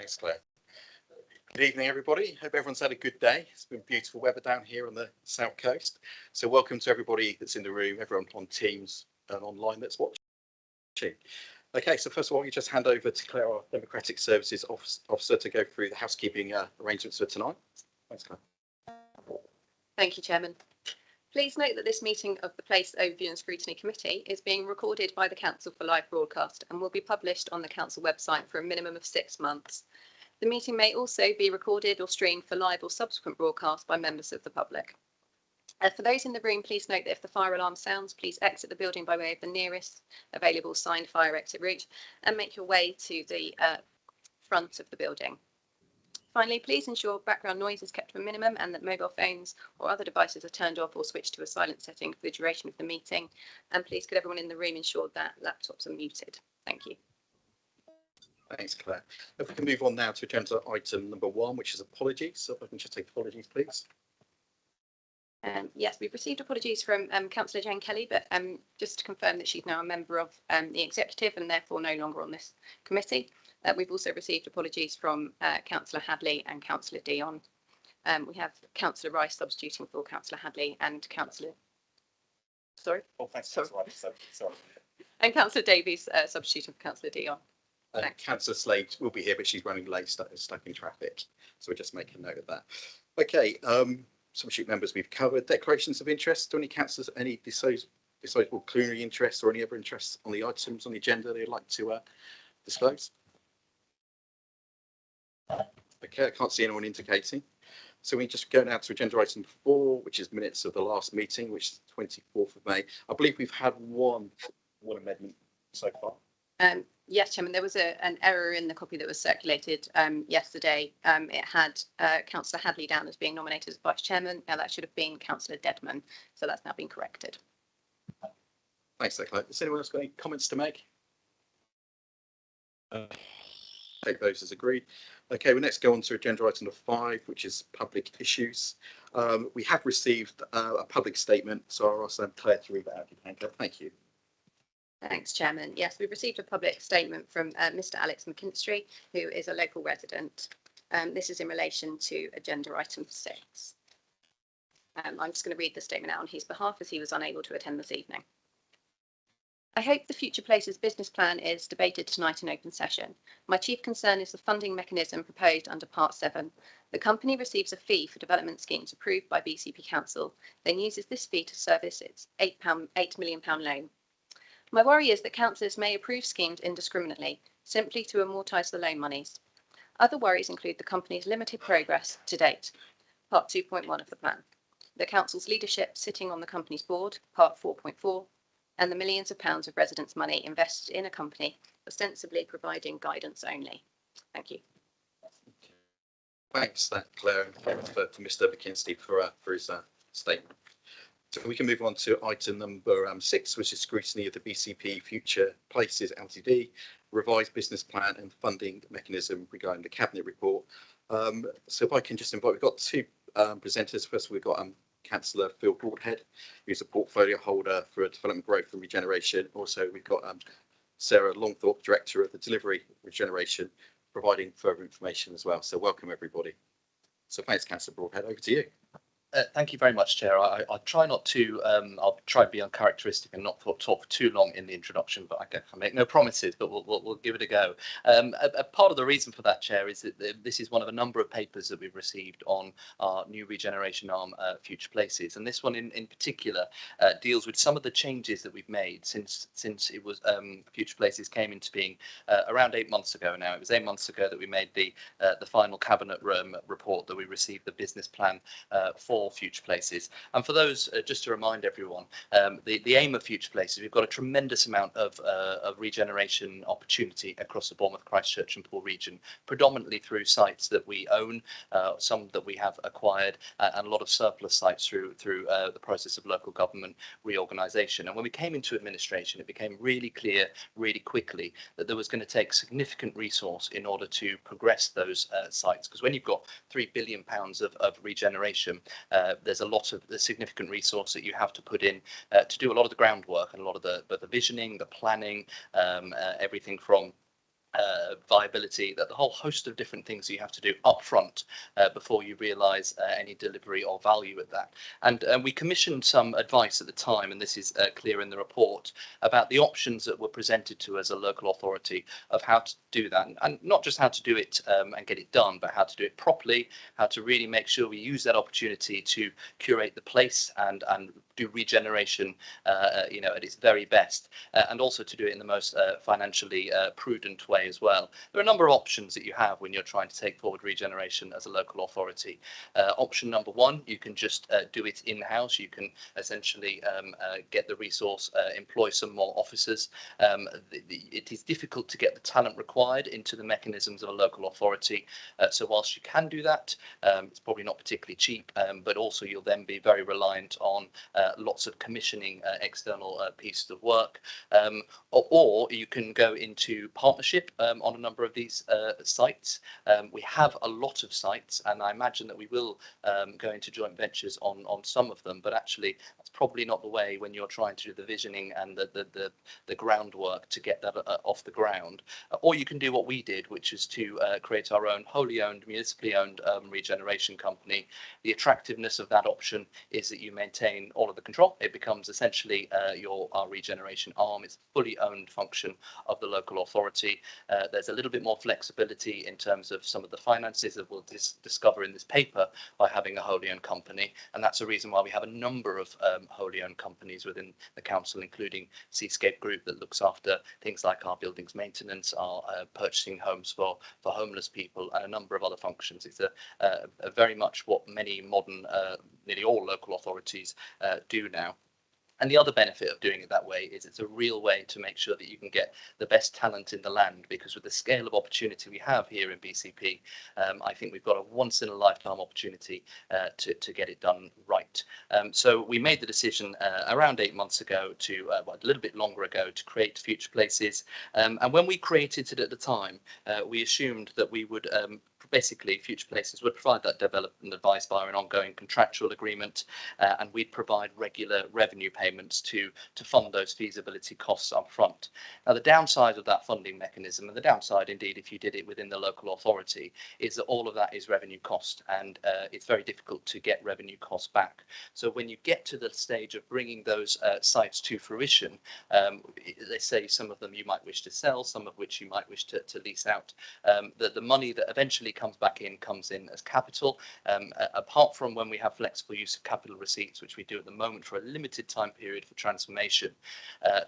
Thanks, Claire. Good evening, everybody. Hope everyone's had a good day. It's been beautiful weather down here on the south coast. So welcome to everybody that's in the room, everyone on Teams and online that's watching. Okay, so first of all, you just hand over to Claire, our Democratic Services Officer, to go through the housekeeping arrangements for tonight. Thanks, Claire. Thank you, Chairman. Please note that this meeting of the Place Overview and Scrutiny Committee is being recorded by the Council for live broadcast and will be published on the Council website for a minimum of 6 months. The meeting may also be recorded or streamed for live or subsequent broadcast by members of the public. For those in the room, please note that if the fire alarm sounds, please exit the building by way of the nearest available signed fire exit route and make your way to the front of the building. Finally, please ensure background noise is kept to a minimum and that mobile phones or other devices are turned off or switched to a silent setting for the duration of the meeting. And please could everyone in the room ensure that laptops are muted. Thank you. Thanks, Claire. If we can move on now to agenda item number 1, which is apologies. So if I can just take apologies, please. Yes, we've received apologies from Councillor Jane Kelly, but just to confirm that she's now a member of the executive and therefore no longer on this committee. We've also received apologies from Councillor Hadley and Councillor Dion. We have Councillor Rice substituting for Councillor Hadley and Councillor. Sorry. Oh, thanks. Sorry. And Councillor Davies substituting for Councillor Dion. Councillor Slade will be here, but she's running late, stuck in traffic. So we'll just make a note of that. Okay. Substitute members we've covered. Declarations of interest. Do any councillors any disposable plenary interests or any other interests on the items on the agenda they'd like to disclose? Okay, I can't see anyone indicating. So we just go now to agenda item 4, which is minutes of the last meeting, which is the 24th of May. I believe we've had one amendment so far. Yes, Chairman, there was an error in the copy that was circulated yesterday. It had Councillor Hadley down as being nominated as Vice Chairman. Now that should have been Councillor Dedman, so that's now been corrected. Thanks, Claire. Has anyone else got any comments to make? Take those as agreed. Okay, we'll next go on to agenda item 5, which is public issues. We have received a public statement, so I'll ask Claire to read that out if you can. Thank you. Thanks, Chairman. Yes, we've received a public statement from Mr. Alex McKinstry, who is a local resident. This is in relation to agenda item 6. I'm just going to read the statement out on his behalf as he was unable to attend this evening. I hope the Future Places business plan is debated tonight in open session. My chief concern is the funding mechanism proposed under Part 7. The company receives a fee for development schemes approved by BCP Council, then uses this fee to service its £8 million loan. My worry is that councillors may approve schemes indiscriminately, simply to amortise the loan monies. Other worries include the company's limited progress to date, Part 2.1 of the plan, the council's leadership sitting on the company's board, Part 4.4, and the millions of pounds of residents' money invested in a company ostensibly providing guidance only. Thank you. Thanks, Claire, and thanks for Mr. McKinstry for his statement. So we can move on to item number 6, which is scrutiny of the BCP Future Places Ltd revised business plan and funding mechanism regarding the cabinet report. So if I can just invite, we've got 2 presenters. First, we've got Councillor Phil Broadhead, who's a portfolio holder for development growth and regeneration. Also, we've got Sarah Longthorpe, Director of the Delivery Regeneration, providing further information as well. So welcome, everybody. So thanks, Councillor Broadhead. Over to you. Thank you very much, Chair. I'll try not to, I'll try to be uncharacteristic and not talk for too long in the introduction, but I make no promises, but we'll give it a go. A part of the reason for that, Chair, is that this is one of a number of papers that we've received on our new regeneration arm, Future Places. And this one in particular deals with some of the changes that we've made since it was Future Places came into being around 8 months ago now. It was 8 months ago that we made the final cabinet report that we received the business plan for Future Places. And for those, just to remind everyone, the aim of Future Places, we've got a tremendous amount of regeneration opportunity across the Bournemouth, Christchurch and Poole region, predominantly through sites that we own, some that we have acquired, and a lot of surplus sites through the process of local government reorganisation. And when we came into administration, it became really clear really quickly that there was going to take significant resource in order to progress those sites, because when you've got £3 billion of regeneration, there's a lot of the significant resource that you have to put in to do a lot of the groundwork and a lot of the visioning, the planning, everything from viability, that the whole host of different things you have to do up front before you realise any delivery or value at that. And we commissioned some advice at the time, and this is clear in the report, about the options that were presented to us as a local authority of how to do that, and not just how to do it and get it done, but how to do it properly, how to really make sure we use that opportunity to curate the place and do regeneration at its very best, and also to do it in the most financially prudent way as well. There are a number of options that you have when you're trying to take forward regeneration as a local authority. Option number one, you can just do it in-house. You can essentially get the resource, employ some more officers. It is difficult to get the talent required into the mechanisms of a local authority. So whilst you can do that, it's probably not particularly cheap, but also you'll then be very reliant on lots of commissioning external pieces of work. Or you can go into partnership on a number of these sites. We have a lot of sites, and I imagine that we will go into joint ventures on some of them, but actually that's probably not the way when you're trying to do the visioning and the groundwork to get that off the ground. Or you can do what we did, which is to create our own wholly owned, municipally owned regeneration company. The attractiveness of that option is that you maintain all of the control. It becomes essentially our regeneration arm. It's a fully owned function of the local authority. There's a little bit more flexibility in terms of some of the finances that we'll discover in this paper by having a wholly owned company, and that's a reason why we have a number of wholly owned companies within the council, including Seascape Group that looks after things like our buildings maintenance, our purchasing homes for homeless people, and a number of other functions. It's a very much what many modern, nearly all local authorities do now. And the other benefit of doing it that way is it's a real way to make sure that you can get the best talent in the land, because with the scale of opportunity we have here in BCP, I think we've got a once in a lifetime opportunity to get it done right. So we made the decision around 8 months ago a little bit longer ago, to create Future Places. And when we created it at the time, we assumed that we would basically Future Places would provide that development advice via an ongoing contractual agreement, and we'd provide regular revenue payments to fund those feasibility costs up front. Now, the downside of that funding mechanism, and the downside indeed if you did it within the local authority, is that all of that is revenue cost, and it's very difficult to get revenue costs back. So when you get to the stage of bringing those sites to fruition, they say some of them you might wish to sell, some of which you might wish to lease out. The money that eventually comes in as capital, apart from when we have flexible use of capital receipts, which we do at the moment for a limited time period for transformation.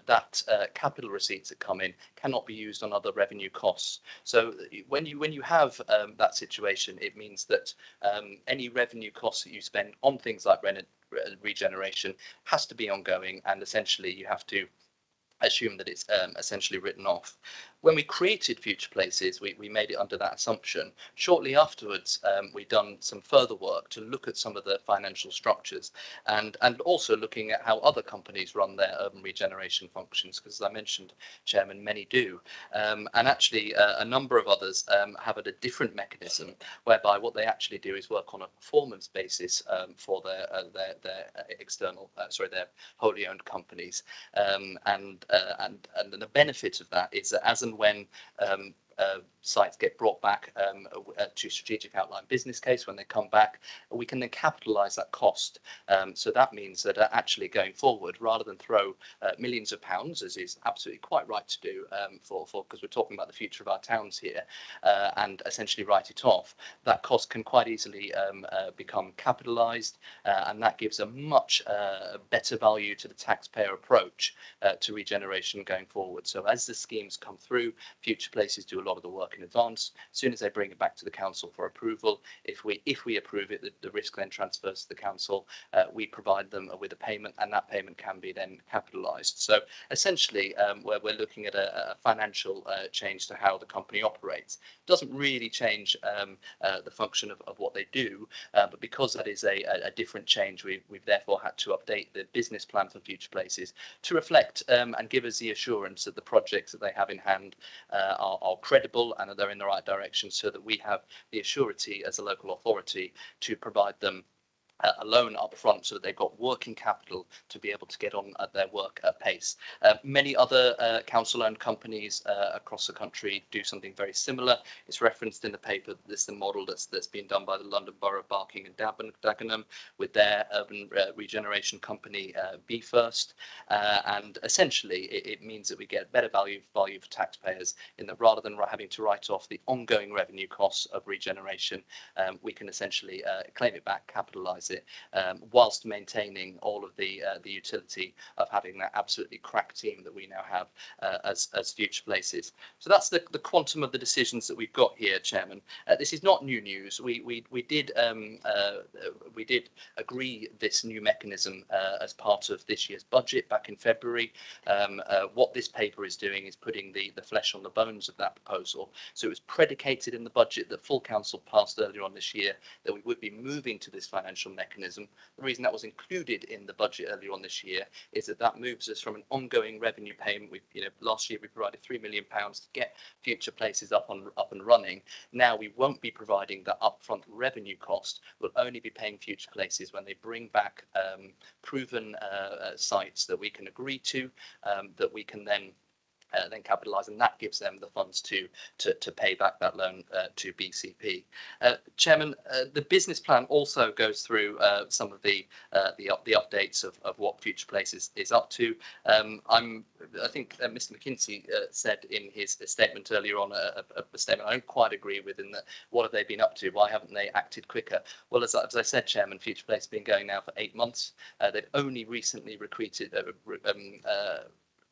That capital receipts that come in cannot be used on other revenue costs. So when you have that situation, it means that any revenue costs that you spend on things like regeneration has to be ongoing, and essentially you have to assume that it's essentially written off. When we created Future Places, we made it under that assumption. Shortly afterwards, we've done some further work to look at some of the financial structures, and also looking at how other companies run their urban regeneration functions, because as I mentioned, Chairman, many do. And actually, a number of others have a different mechanism, whereby what they actually do is work on a performance basis for their wholly owned companies. And the benefit of that is that as and when sites get brought back to strategic outline business case, when they come back, we can then capitalise that cost. So that means that actually going forward, rather than throw millions of pounds, as is absolutely quite right to do, because we're talking about the future of our towns here, and essentially write it off, that cost can quite easily become capitalised, and that gives a much better value to the taxpayer approach to regeneration going forward. So as the schemes come through, Future Places do a lot of the work in advance. As soon as they bring it back to the council for approval, if we approve it, the risk then transfers to the council. We provide them with a payment, and that payment can be then capitalised. So essentially, where we're looking at a financial change to how the company operates, doesn't really change the function of what they do, but because that is a different change, we've therefore had to update the business plan for Future Places to reflect and give us the assurance that the projects that they have in hand are credible and that they're in the right direction, so that we have the assurity as a local authority to provide them a loan up front so that they've got working capital to be able to get on at their work at pace. Many other council-owned companies across the country do something very similar. It's referenced in the paper that this is the model that's been done by the London Borough of Barking and Dagenham with their urban regeneration company Be First. And essentially it means that we get better value for taxpayers in that rather than having to write off the ongoing revenue costs of regeneration, we can essentially claim it back, capitalise it, whilst maintaining all of the utility of having that absolutely crack team that we now have as Future Places. So that's the quantum of the decisions that we've got here, Chairman. This is not new news. We did agree this new mechanism as part of this year's budget back in February. What this paper is doing is putting the flesh on the bones of that proposal. So it was predicated in the budget that full council passed earlier on this year that we would be moving to this financial mechanism. The reason that was included in the budget earlier on this year is that moves us from an ongoing revenue payment. Last year we provided £3 million to get Future Places up and running. Now we won't be providing the upfront revenue cost. We'll only be paying Future Places when they bring back proven sites that we can agree to, that we can then capitalise, and that gives them the funds to pay back that loan to BCP. Chairman, the business plan also goes through some of the updates of what Future Places is up to. I think Mr. McKinsey said in his statement earlier on a statement I don't quite agree with, in that what have they been up to? Why haven't they acted quicker? Well, as I said, Chairman, Future Places has been going now for 8 months. They've only recently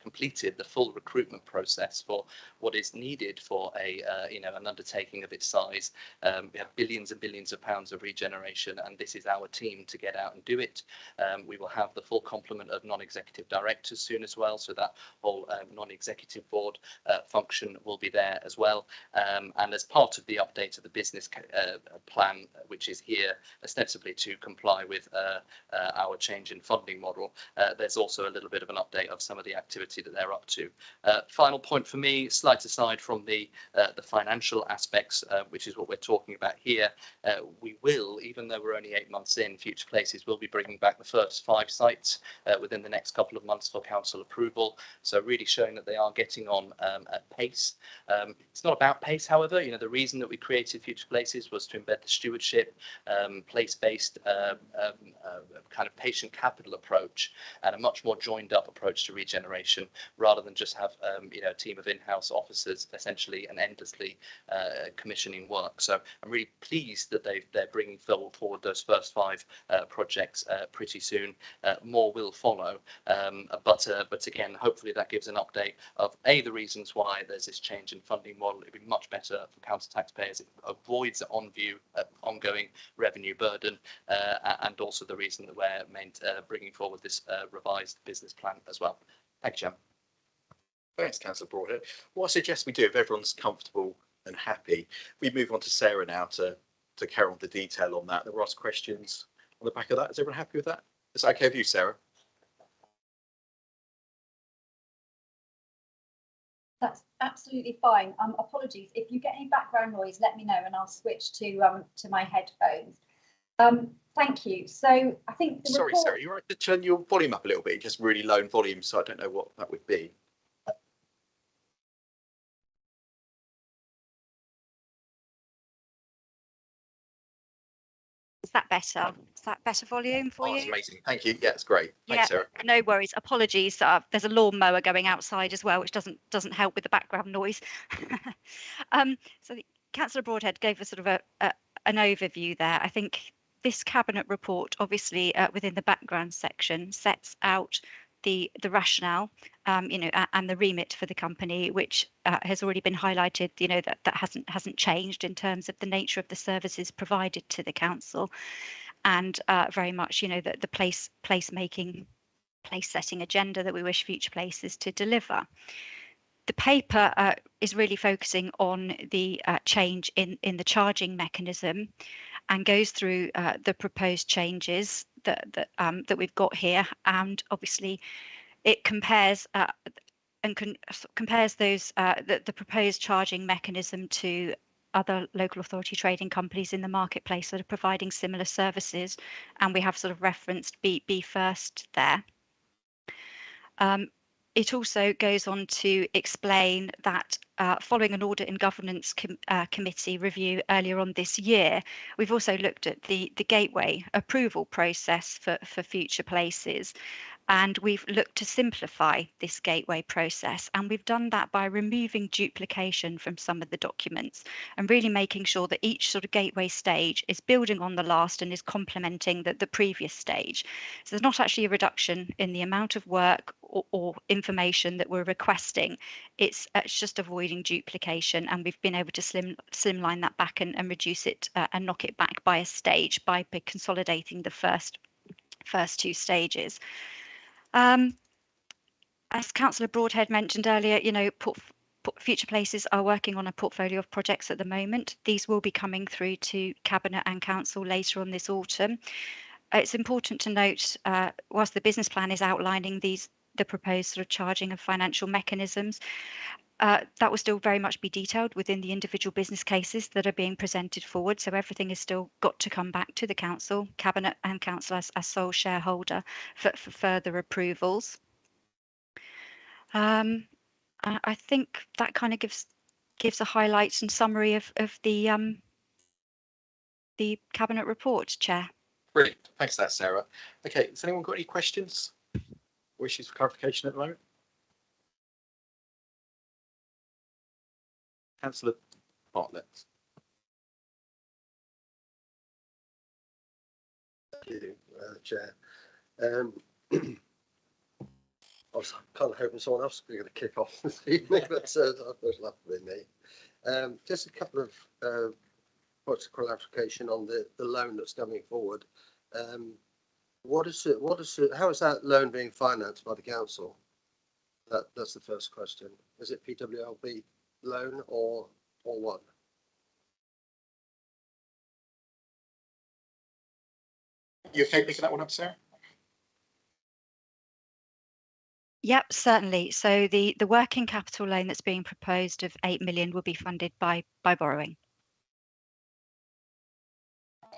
completed the full recruitment process for what is needed for an undertaking of its size. We have billions and billions of pounds of regeneration, and this is our team to get out and do it. We will have the full complement of non-executive directors soon as well, so that whole non-executive board function will be there as well. And as part of the update of the business plan, which is here ostensibly to comply with our change in funding model, there's also a little bit of an update of some of the activity that they're up to. Final point for me, slight aside from the financial aspects, which is what we're talking about here, we will, even though we're only 8 months in, Future Places will be bringing back the first 5 sites within the next couple of months for council approval. So really showing that they are getting on at pace. It's not about pace, however. The reason that we created Future Places was to embed the stewardship, place-based kind of patient capital approach, and a much more joined up approach to regeneration, rather than just have a team of in-house officers essentially and endlessly commissioning work. So I'm really pleased that they're bringing forward those first 5 projects pretty soon. More will follow, but again, hopefully that gives an update of the reasons why there's this change in funding model. It'd be much better for council taxpayers. It avoids the ongoing revenue burden, and also the reason that we're bringing forward this revised business plan as well. Thank you, Chairman. Thanks, Councillor Broadhead. What I suggest we do, if everyone's comfortable and happy, we move on to Sarah now to carry on the detail on that. There were asked questions on the back of that. Is everyone happy with that? Is that okay with you, Sarah? That's absolutely fine. Apologies. If you get any background noise, let me know and I'll switch to my headphones. Thank you. So I think the Sorry, report... Sarah, you're right to turn your volume up a little bit, just really low in volume, so I don't know what that would be. Is that better? Is that better volume for you? That's amazing. Thank you. Yeah, it's great. Thanks, Sarah. No worries. Apologies. There's a lawnmower going outside as well, which doesn't help with the background noise. So Councillor Broadhead gave us sort of an overview there. I think this cabinet report, obviously within the background section, sets out the rationale, and the remit for the company, which has already been highlighted. That hasn't changed in terms of the nature of the services provided to the council, and very much, the place-making, place-setting agenda that we wish Future Places to deliver. The paper is really focusing on the change in the charging mechanism, and goes through the proposed changes that we've got here, and obviously it compares compares those the proposed charging mechanism to other local authority trading companies in the marketplace that are providing similar services, and we have sort of referenced Be First there. It also goes on to explain that following an audit and governance committee review earlier on this year, we've also looked at the gateway approval process for future places. And we've looked to simplify this gateway process. And we've done that by removing duplication from some of the documents and really making sure that each sort of gateway stage is building on the last and is complementing the previous stage. So there's not actually a reduction in the amount of work or information that we're requesting. It's just avoiding duplication. And we've been able to slimline that back and reduce it and knock it back by a stage by consolidating the first two stages. As Councillor Broadhead mentioned earlier, you know, Future Places are working on a portfolio of projects at the moment. These will be coming through to Cabinet and Council later on this autumn. It's important to note, whilst the business plan is outlining the proposed sort of charging of financial mechanisms, that will still very much be detailed within the individual business cases that are being presented forward. So everything has still got to come back to the Council, Cabinet and Council as sole shareholder for further approvals. I think that kind of gives a highlight and summary of the Cabinet report, Chair. Brilliant. Thanks for that, Sarah. Okay, has anyone got any questions or issues for clarification at the moment? Councillor Bartlett. Thank you, Chair. I was kind of hoping someone else was going to kick off this evening, but that's luckily me. Just a couple of points of clarification on the loan that's coming forward. How is that loan being financed by the council? That's the first question. Is it PWLB loan or what? You okay picking that one up, Sarah? Yep, certainly. So the working capital loan that's being proposed of 8 million will be funded by borrowing.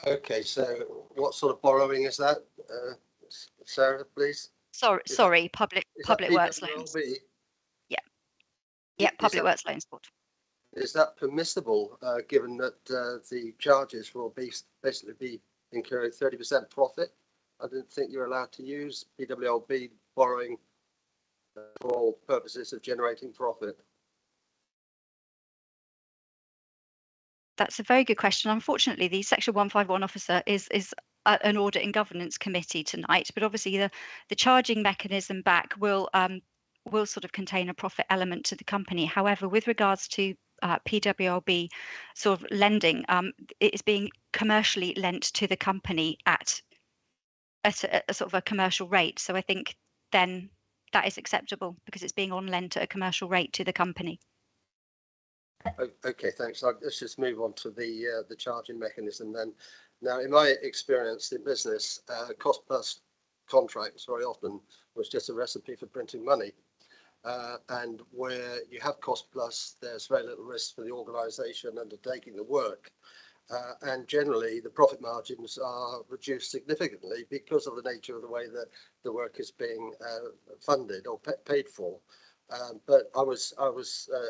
Okay, so what sort of borrowing is that, Sarah, please? Sorry, public works loans. Yeah, public works loans board. Is that permissible, given that the charges will basically be incurring 30% profit? I didn't think you're allowed to use PWLB borrowing for all purposes of generating profit. That's a very good question. Unfortunately, the Section 151 officer is an audit and governance committee tonight, but obviously the charging mechanism back will sort of contain a profit element to the company. However, with regards to PWLB sort of lending, it is being commercially lent to the company at a sort of a commercial rate. So I think then that is acceptable because it's being on lent at a commercial rate to the company. Okay, thanks. Let's just move on to the charging mechanism then. Now, in my experience in business, cost plus contracts very often was just a recipe for printing money. And where you have cost plus, there's very little risk for the organisation undertaking the work. And generally, the profit margins are reduced significantly because of the nature of the way that the work is being funded or paid for. But I was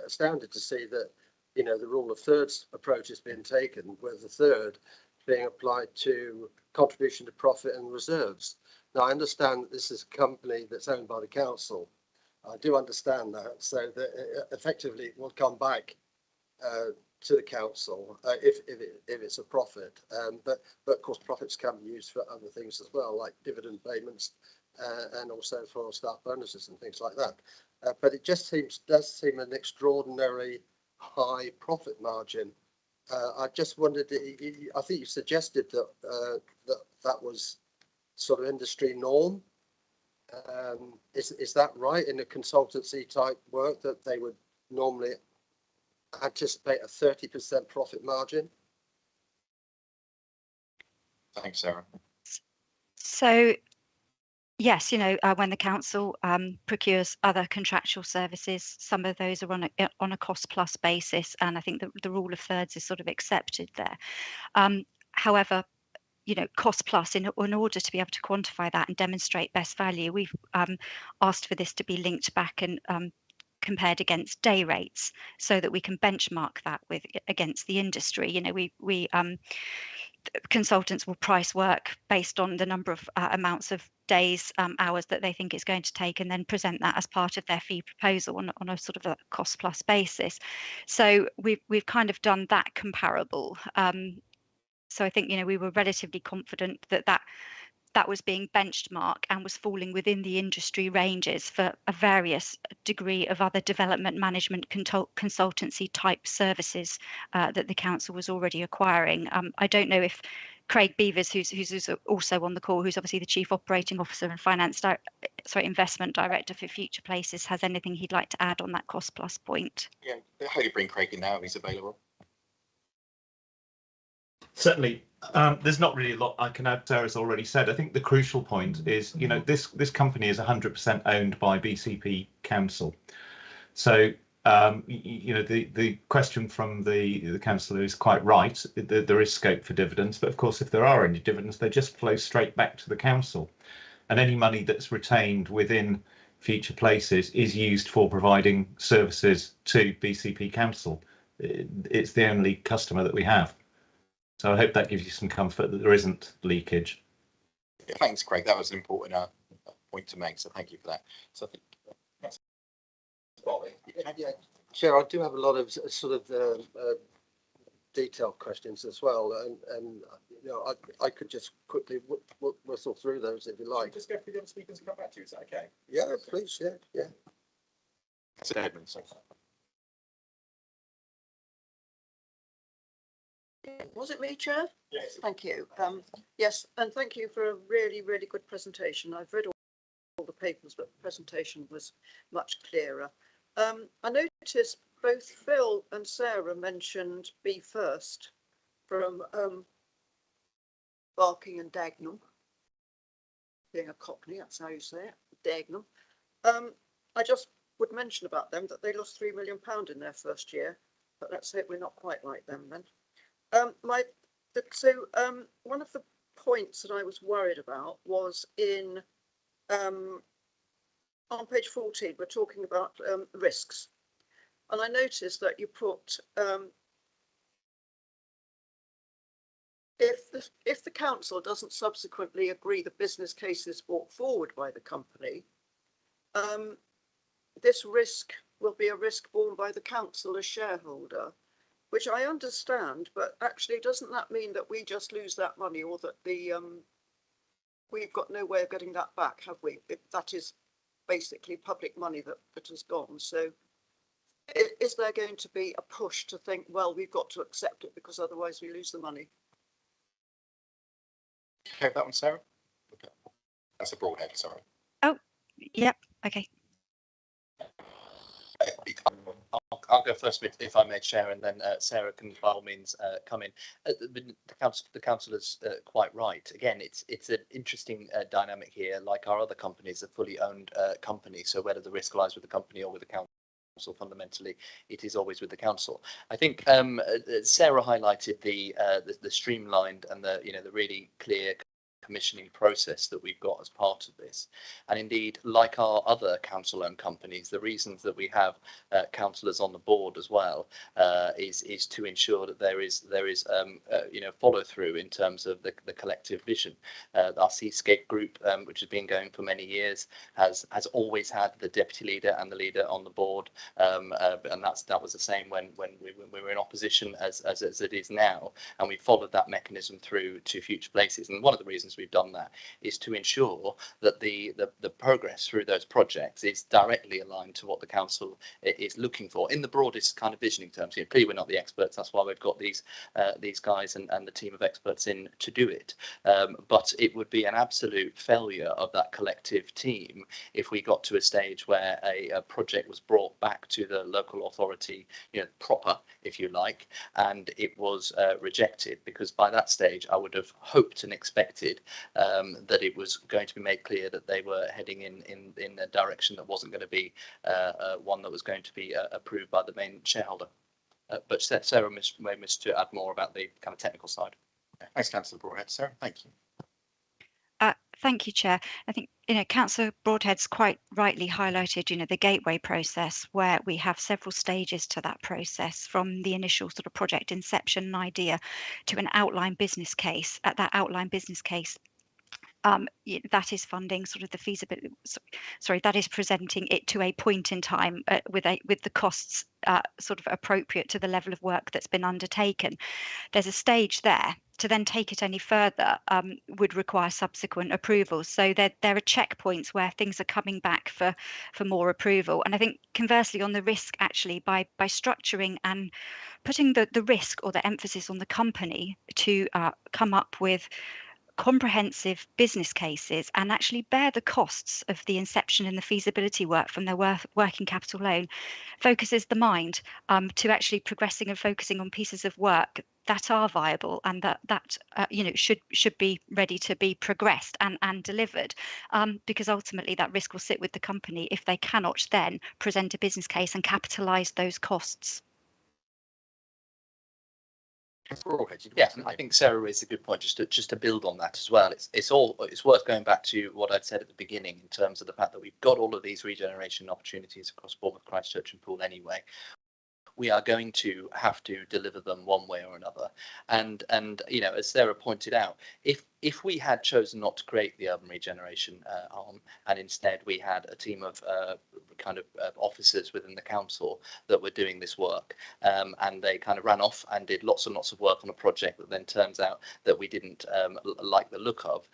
astounded to see that, you know, the rule of thirds approach has been taken, with the third being applied to contribution to profit and reserves. Now, I understand that this is a company that's owned by the council. I do understand that, so that effectively it will come back to the council if it's a profit. But of course, profits can be used for other things as well, like dividend payments and also for staff bonuses and things like that. But it just does seem an extraordinary high profit margin. I just wondered, I think you suggested that that was sort of industry norm. Is that right in a consultancy type work, that they would normally anticipate a 30% profit margin? Thanks, Sarah. So yes, when the council procures other contractual services, some of those are on a cost plus basis, and I think the rule of thirds is sort of accepted there. However, cost plus, in order to be able to quantify that and demonstrate best value, we've asked for this to be linked back and compared against day rates, so that we can benchmark that against the industry. We consultants will price work based on the number of amounts of days, hours that they think it's going to take, and then present that as part of their fee proposal on a sort of a cost plus basis. So we've kind of done that comparable. So I think we were relatively confident that was being benchmarked and was falling within the industry ranges for a various degree of other development management consultancy type services that the council was already acquiring. I don't know if Craig Beavers, who's also on the call, who's obviously the Chief Operating Officer and Investment Director for Future Places, has anything he'd like to add on that cost plus point. Yeah, how do you bring Craig in now if he's available? Certainly, there's not really a lot I can add. Sarah's already said. I think the crucial point is, this company is 100% owned by BCP Council. So, the question from the councillor is quite right. There is scope for dividends, but of course, if there are any dividends, they just flow straight back to the council, and any money that's retained within Future Places is used for providing services to BCP Council. It's the only customer that we have. So I hope that gives you some comfort that there isn't leakage. Yeah, thanks, Craig. That was an important point to make. So thank you for that. So I think that's Yeah, Chair, I do have a lot of sort of detailed questions as well, and I could just quickly whistle through those if you like. Just go through the other speakers and come back to you. Is that okay? Yeah, please. Yeah. That's Edmund. So. Was it me, Chair? Yes. Thank you. Yes, and thank you for a really, really good presentation. I've read all the papers, but the presentation was much clearer. I noticed both Phil and Sarah mentioned Be First from Barking and Dagenham. Being a Cockney, that's how you say it, Dagenham. I just would mention about them that they lost £3 million in their first year, but let's hope we're not quite like them then. One of the points that I was worried about was on page 14, we're talking about risks. And I noticed that you put, if the council doesn't subsequently agree the business case is brought forward by the company, this risk will be a risk borne by the council as shareholder, which I understand, but actually doesn't that mean that we just lose that money, or that we've got no way of getting that back, have we? That is basically public money that has gone. So is there going to be a push to think, well, we've got to accept it because otherwise we lose the money? Okay, that one, Sarah? Okay. That's a broad head, sorry. Oh, yep, okay. I'll go first, if I may, Chair, and then Sarah can by all means come in. The councillor's quite right. Again, it's an interesting dynamic here. Like our other companies, a fully owned company. So whether the risk lies with the company or with the council, fundamentally, it is always with the council. I think Sarah highlighted the streamlined and the really clear commissioning process that we've got as part of this, and indeed, like our other council-owned companies, the reasons that we have councillors on the board as well is to ensure that there is follow through in terms of the collective vision. Our Seascape group, which has been going for many years, has always had the deputy leader and the leader on the board, and that was the same when we were in opposition as it is now, and we followed that mechanism through to Future Places. And one of the reasons we've done that is to ensure that the progress through those projects is directly aligned to what the council is looking for in the broadest kind of visioning terms. Clearly we're not the experts, that's why we've got these guys and the team of experts in to do it, but it would be an absolute failure of that collective team if we got to a stage where a project was brought back to the local authority, proper, if you like, and it was rejected, because by that stage I would have hoped and expected that it was going to be made clear that they were heading in a direction that wasn't going to be one that was going to be approved by the main shareholder. But Sarah may wish to add more about the kind of technical side. Thanks, Councillor Broadhead. Sarah, thank you. Thank you, Chair. I think, Councillor Broadhead's quite rightly highlighted, the gateway process, where we have several stages to that process, from the initial sort of project inception idea to an outline business case. At that outline business case, that is funding sort of the feasibility. Sorry, that is presenting it to a point in time with the costs sort of appropriate to the level of work that's been undertaken. There's a stage there. To then take it any further would require subsequent approvals. So there are checkpoints where things are coming back for more approval. And I think conversely, on the risk, actually, by structuring and putting the risk or the emphasis on the company to come up with comprehensive business cases and actually bear the costs of the inception and the feasibility work from their working capital loan, focuses the mind to actually progressing and focusing on pieces of work that are viable and that should be ready to be progressed and delivered, because ultimately that risk will sit with the company if they cannot then present a business case and capitalise those costs. Yeah, and I think Sarah raised a good point. Just to build on that as well, it's worth going back to what I'd said at the beginning in terms of the fact that we've got all of these regeneration opportunities across Bournemouth, Christchurch, and Poole anyway. We are going to have to deliver them one way or another. And as Sarah pointed out, if we had chosen not to create the urban regeneration arm, and instead we had a team of officers within the council that were doing this work, and they kind of ran off and did lots and lots of work on a project that then turns out that we didn't like the look of,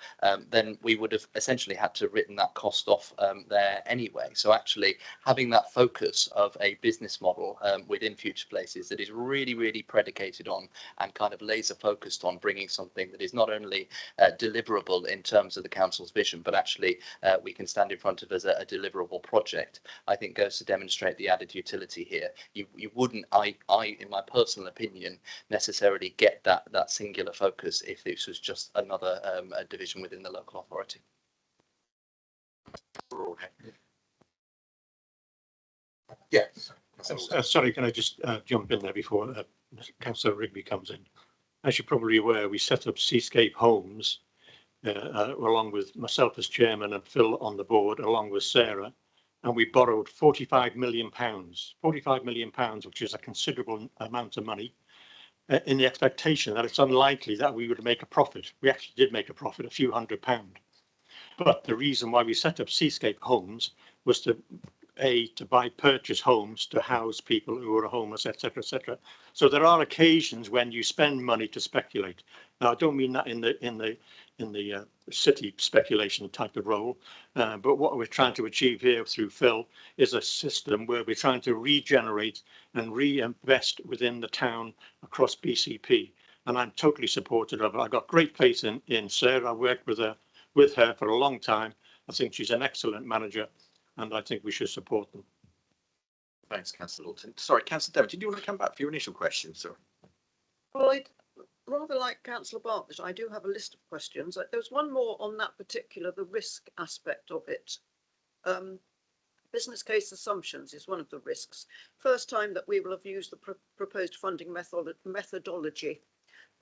then we would have essentially had to written that cost off there anyway. So actually having that focus of a business model within Future Places that is really, really predicated on and kind of laser focused on bringing something that is not only deliverable in terms of the council's vision, but actually we can stand in front of as a deliverable project, I think goes to demonstrate the added utility here. You wouldn't, in my personal opinion, necessarily get that singular focus if this was just another division within the local authority. Yes. Sorry, can I just jump in there before Councillor Rigby comes in? As you're probably aware, we set up Seascape Homes along with myself as chairman and Phil on the board, along with Sarah, and we borrowed £45 million, which is a considerable amount of money, in the expectation that it's unlikely that we would make a profit. We actually did make a profit, a few £100. But the reason why we set up Seascape Homes was to purchase homes to house people who are homeless, etc., etc. So there are occasions when you spend money to speculate. Now, I don't mean that in the city speculation type of role, but what we're trying to achieve here through Phil is a system where we're trying to regenerate and reinvest within the town across BCP. And I'm totally supportive of it. I've got great faith in Sarah. I've worked with her for a long time. I think she's an excellent manager, and I think we should support them. Thanks, Councillor Lawton. Sorry, Councillor Devon, did you want to come back for your initial question, sir? Well, rather like Councillor Bartlett, I do have a list of questions. There's one more on that particular, the risk aspect of it. Business case assumptions is one of the risks. First time that we will have used the proposed funding methodology.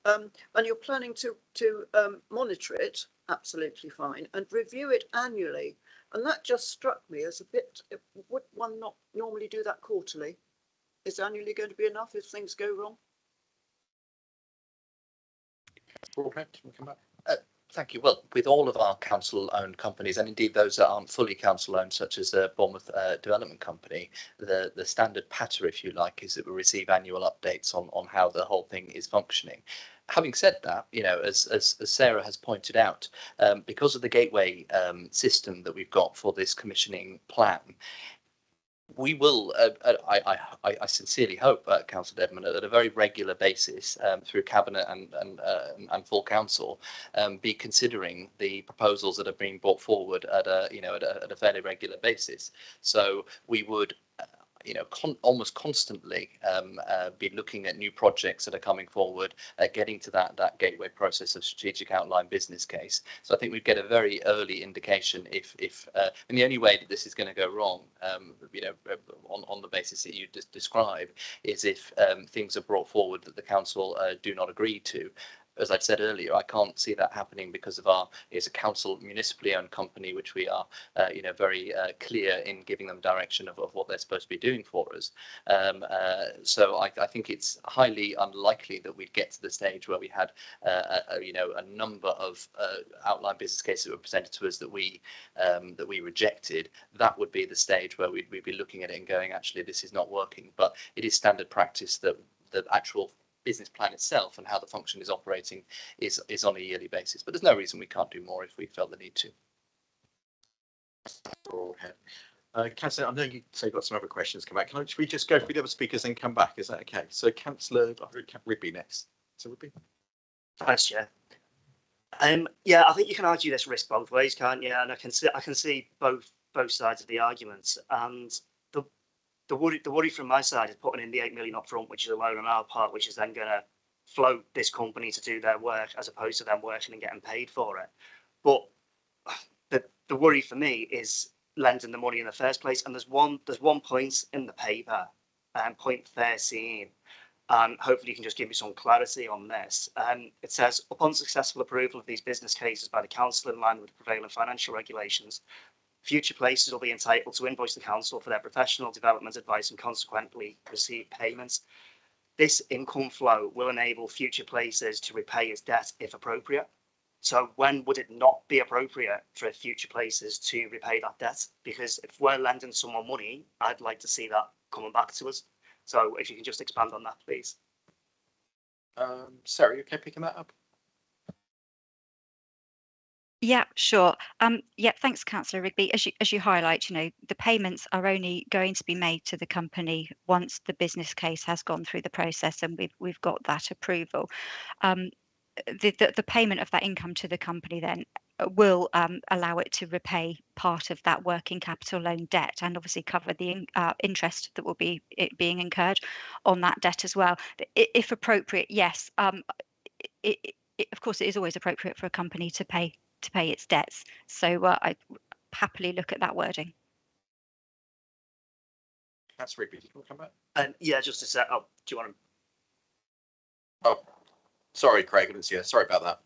And you're planning to monitor it, absolutely fine, and review it annually. And that just struck me as a bit, would one not normally do that quarterly? Is annually going to be enough if things go wrong? Broadhead, can we come back? Thank you. Well, with all of our council-owned companies, and indeed those that aren't fully council-owned, such as the Bournemouth Development Company, the standard patter, if you like, is that we receive annual updates on how the whole thing is functioning. Having said that, as Sarah has pointed out, because of the gateway system that we've got for this commissioning plan, we will, I sincerely hope, Councillor Dedman, at a very regular basis through Cabinet and full Council, be considering the proposals that are being brought forward at a fairly regular basis. So we would, almost constantly be looking at new projects that are coming forward, getting to that gateway process of strategic outline business case. So I think we get a very early indication if and the only way that this is going to go wrong, on the basis that you describe, is if things are brought forward that the council do not agree to. As I've said earlier, I can't see that happening because of it's a council municipally owned company, which we are, very clear in giving them direction of what they're supposed to be doing for us. So I think it's highly unlikely that we'd get to the stage where we had, a number of outline business cases that were presented to us that we rejected. That would be the stage where we'd be looking at it and going, actually, this is not working. But it is standard practice that the actual business plan itself and how the function is operating is on a yearly basis. But there's no reason we can't do more if we felt the need to. Councillor, I know you say you've got some other questions come back. Should we just go through the other speakers and come back? Is that okay? So Councillor Rigby next. So Rigby. Thanks, Chair. Yeah, I think you can argue this risk both ways, can't you? And I can see both sides of the arguments. And the worry from my side is putting in the 8 million up front, which is a loan on our part, which is then going to float this company to do their work as opposed to them working and getting paid for it. But the worry for me is lending the money in the first place. And there's one point in the paper, point 13, and hopefully you can just give me some clarity on this. It says, upon successful approval of these business cases by the council in line with the prevailing financial regulations, future places will be entitled to invoice the council for their professional development advice and consequently receive payments. This income flow will enable future places to repay its debt if appropriate. So when would it not be appropriate for future places to repay that debt? Because if we're lending someone money, I'd like to see that coming back to us. So if you can just expand on that, please. Sarah, you okay picking that up? Yeah, sure. Yeah, thanks, Councillor Rigby. As you highlight, the payments are only going to be made to the company once the business case has gone through the process and we've got that approval. The payment of that income to the company then will allow it to repay part of that working capital loan debt and obviously cover the interest that will be being incurred on that debt as well. If appropriate, yes. Of course, it is always appropriate for a company to pay its debts. So I happily look at that wording. That's Rigby. Do you want to come back? Yeah, just to set up. Do you want to? Oh, sorry, Craig. Sorry about that.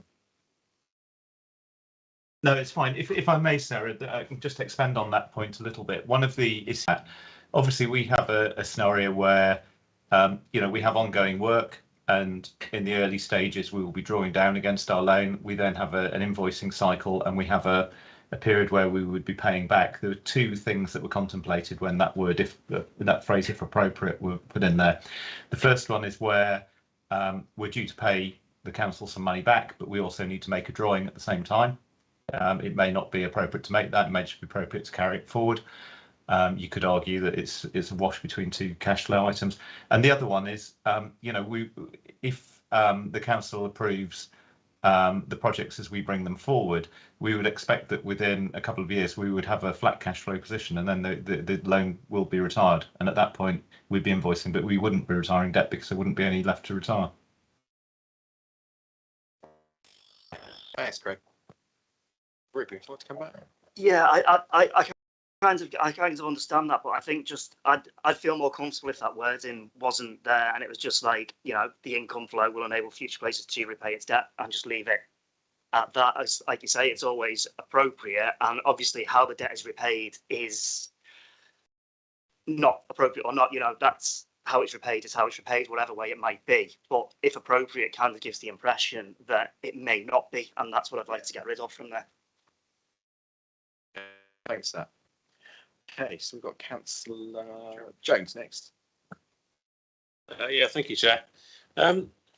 No, it's fine. If I may, Sarah, I can just expand on that point a little bit. One of the is that obviously we have a scenario where we have ongoing work, and in the early stages we will be drawing down against our loan. We then have an invoicing cycle, and we have a period where we would be paying back. There were two things that were contemplated when that word, that phrase, if appropriate, were put in there. The first one is where we're due to pay the council some money back, but we also need to make a drawing at the same time. It may not be appropriate to make that. It may just be appropriate to carry it forward. You could argue that it's a wash between two cash flow items. And the other one is, if the council approves the projects as we bring them forward, we would expect that within a couple of years we would have a flat cash flow position, and then the loan will be retired. And at that point we'd be invoicing, but we wouldn't be retiring debt because there wouldn't be any left to retire. Thanks, Craig. Rigby, would you like to come back? Yeah, I kind of understand that, but I think I'd feel more comfortable if that wording wasn't there and it was just like, the income flow will enable future places to repay its debt, and just leave it at that. As like you say, it's always appropriate, and obviously how the debt is repaid is not appropriate or not. That's how it's repaid is how it's repaid, whatever way it might be. But if appropriate, kind of gives the impression that it may not be, and that's what I'd like to get rid of from there. Thanks, Sir. Okay, so we've got Councillor Jones next. Yeah, thank you, Chair.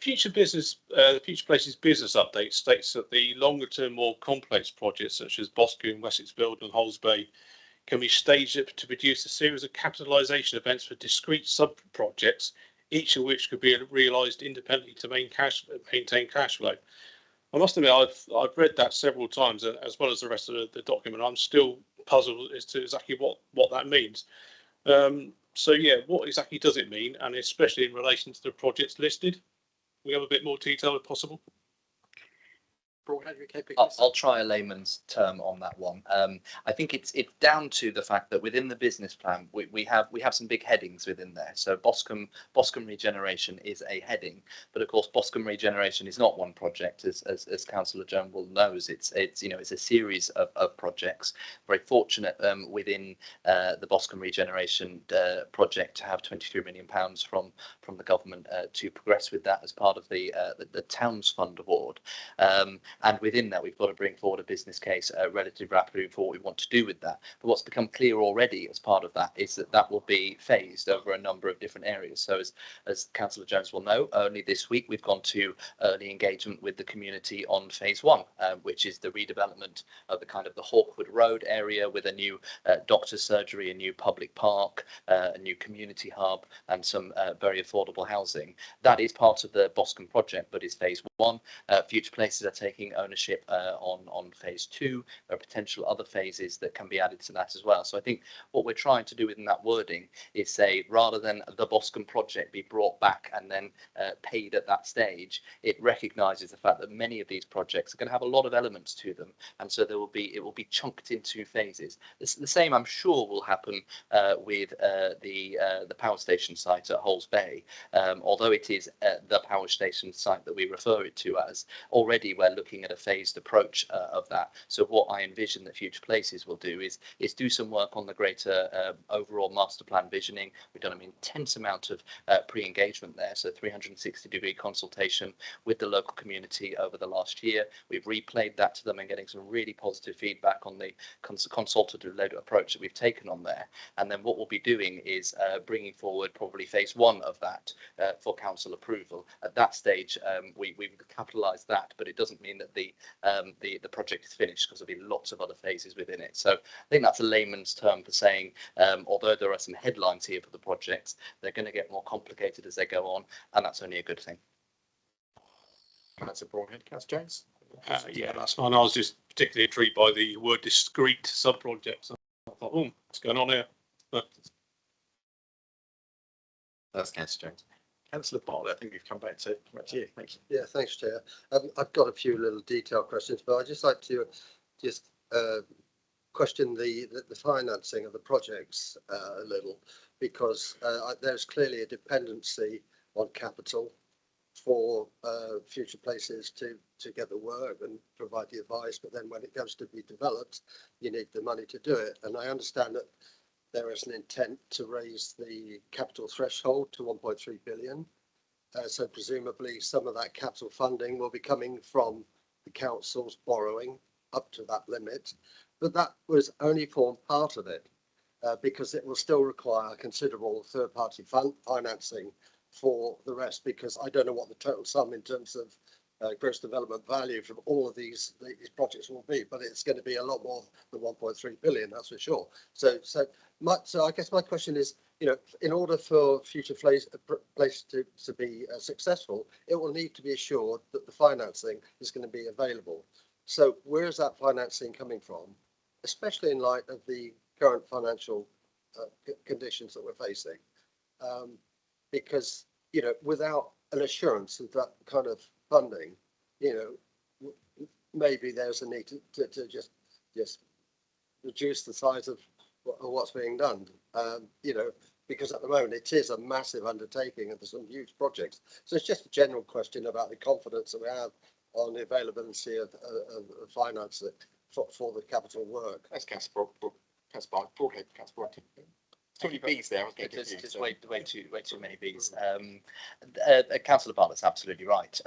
Future Places business update states that the longer-term, more complex projects such as Bosque and Wessex Build and Halls Bay can be staged up to produce a series of capitalisation events for discrete sub-projects, each of which could be realised independently to maintain cash flow. I must admit, I've read that several times, as well as the rest of the document. I'm still puzzled as to exactly what that means. So yeah, what exactly does it mean, and especially in relation to the projects listed? We have a bit more detail if possible. Broadhead, you okay? I'll try a layman's term on that one. I think it's down to the fact that within the business plan we have some big headings within there. So Boscombe regeneration is a heading, but of course Boscombe regeneration is not one project, as Councillor Jones knows. It's a series of projects. Very fortunate within the Boscombe regeneration project to have £23 million from the government to progress with that as part of the Towns Fund award. And within that, we've got to bring forward a business case relatively rapidly for what we want to do with that. But what's become clear already as part of that is that will be phased over a number of different areas. So as Councillor Jones will know, only this week we've gone to early engagement with the community on phase one, which is the redevelopment of the Hawkwood Road area with a new doctor's surgery, a new public park, a new community hub, and some very affordable housing. That is part of the Boscombe project, but is phase one. Future Places are taking ownership on phase two. There are potential other phases that can be added to that as well. So I think what we're trying to do within that wording is say, rather than the Boscombe project be brought back and then paid at that stage, it recognises the fact that many of these projects are going to have a lot of elements to them, and so it will be chunked into phases. The same, I'm sure, will happen with the power station site at Holes Bay. Although it is the power station site that we refer it to as, already we're looking at a phased approach of that. So what I envision that Future Places will do is do some work on the greater overall master plan visioning. We've done an intense amount of pre-engagement there, so 360-degree consultation with the local community over the last year. We've replayed that to them and getting some really positive feedback on the consultative-led approach that we've taken on there. And then what we'll be doing is bringing forward probably phase one of that for council approval. At that stage, we've capitalised that, but it doesn't mean that the project is finished, because there'll be lots of other phases within it. So I think that's a layman's term for saying, although there are some headlines here for the projects, they're going to get more complicated as they go on, and that's only a good thing. That's a Broadhead. Councillor Jones? Yeah, that's fine. I was just particularly intrigued by the word discrete sub-projects. I thought, oh, what's going on here? But That's Councillor Jones. Councillor Bartlett, I think we've come back to you. Thank you. Yeah, thanks, Chair. I've got a few little detailed questions, but I'd just like to question the financing of the projects a little, because there's clearly a dependency on capital for Future Places to get the work and provide the advice, but then when it comes to be developed, you need the money to do it. And I understand that there is an intent to raise the capital threshold to 1.3 billion. So presumably some of that capital funding will be coming from the council's borrowing up to that limit, but that was only form part of it, because it will still require considerable third-party financing for the rest, because I don't know what the total sum in terms of gross development value from all of these projects will be, but it's going to be a lot more than 1.3 billion, that's for sure. So I guess my question is, in order for Future Place to be successful, it will need to be assured that the financing is going to be available. So where is that financing coming from, especially in light of the current financial conditions that we're facing? Because, without an assurance of that kind of funding, maybe there's a need to just reduce the size of what's being done, because at the moment it is a massive undertaking and there's some huge projects. So it's just a general question about the confidence that we have on the availability of finance for the capital work. That's Councillor Broadhead. Councillor Broadhead. Too many B's there. Just way too many B's. Councillor Bartlett's absolutely right.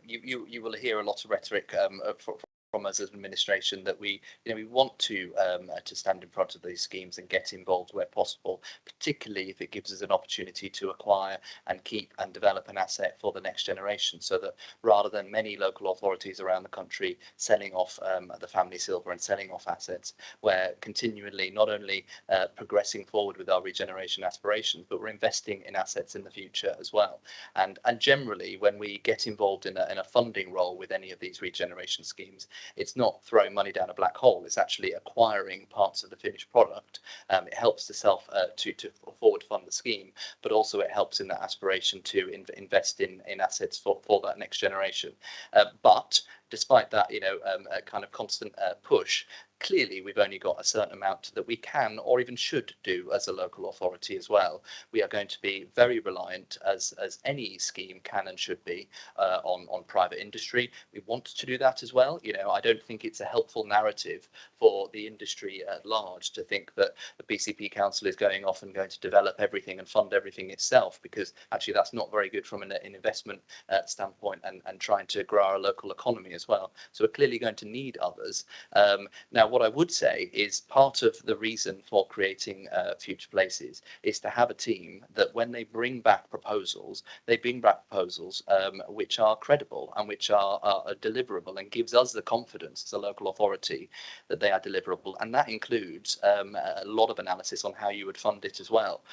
You will hear a lot of rhetoric from us as an administration that we want to stand in front of these schemes and get involved where possible, particularly if it gives us an opportunity to acquire and keep and develop an asset for the next generation, so that rather than many local authorities around the country selling off the family silver and selling off assets, we're continually not only progressing forward with our regeneration aspirations, but we're investing in assets in the future as well. And generally, when we get involved in a funding role with any of these regeneration schemes, it's not throwing money down a black hole. It's actually acquiring parts of the finished product It helps to forward fund the scheme, but also it helps in that aspiration to invest in assets for that next generation. But despite that, a kind of constant push, clearly we've only got a certain amount that we can or even should do as a local authority as well. We are going to be very reliant, as any scheme can and should be, on private industry. We want to do that as well. I don't think it's a helpful narrative for the industry at large to think that the BCP Council is going off and going to develop everything and fund everything itself, because actually that's not very good from an investment standpoint and trying to grow our local economy as well. So we're clearly going to need others. Now, what I would say is part of the reason for creating Future Places is to have a team that when they bring back proposals, which are credible and which are deliverable, and gives us the confidence as a local authority that they are deliverable. And that includes a lot of analysis on how you would fund it as well.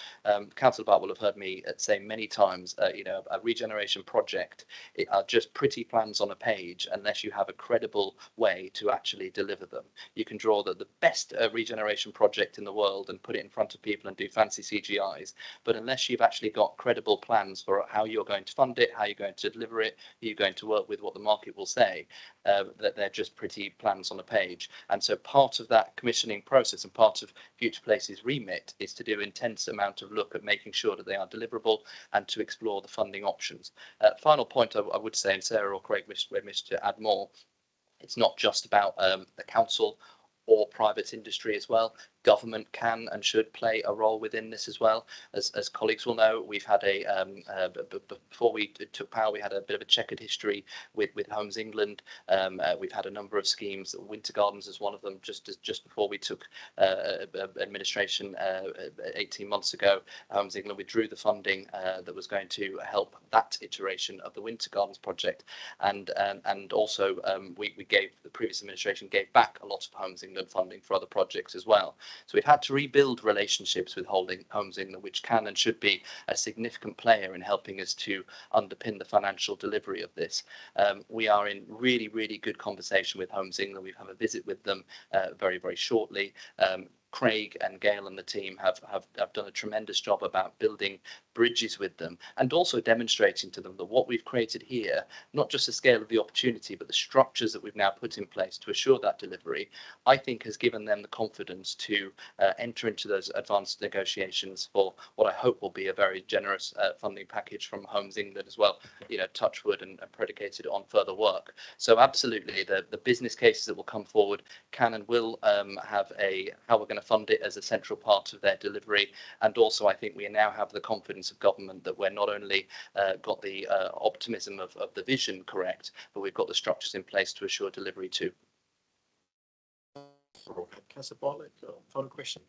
Councillor Bart will have heard me say many times, a regeneration project are just pretty plans on a page unless you have a credible way to actually deliver them. You can draw the best regeneration project in the world and put it in front of people and do fancy CGIs, but unless you've actually got credible plans for how you're going to fund it, how you're going to deliver it, who you're going to work with, what the market will say, that they're just pretty plans on a page. And so part of that commissioning process and part of Future Places remit is to do intense amount of look at making sure that they are deliverable and to explore the funding options. Final point I would say, and Sarah or Craig wish to add more, it's not just about the council or private industry as well. Government can and should play a role within this as well. As colleagues will know, we've had before we took power, we had a bit of a checkered history with Homes England. We've had a number of schemes. Winter Gardens is one of them. Just before we took administration 18 months ago, Homes England withdrew the funding that was going to help that iteration of the Winter Gardens project, and also the previous administration gave back a lot of Homes England funding for other projects as well. So we've had to rebuild relationships with Homes England, which can and should be a significant player in helping us to underpin the financial delivery of this. We are in really, really good conversation with Homes England. We have a visit with them very, very shortly. Craig and Gail and the team have done a tremendous job about building bridges with them and also demonstrating to them that what we've created here, not just the scale of the opportunity, but the structures that we've now put in place to assure that delivery, I think has given them the confidence to enter into those advanced negotiations for what I hope will be a very generous funding package from Homes England as well, touch wood and predicated on further work. So absolutely, the business cases that will come forward can and will have how we're going to fund it as a central part of their delivery. And also, I think we now have the confidence of government that we're not only got the optimism of the vision correct, but we've got the structures in place to assure delivery too. Councillor Bartlett, final question.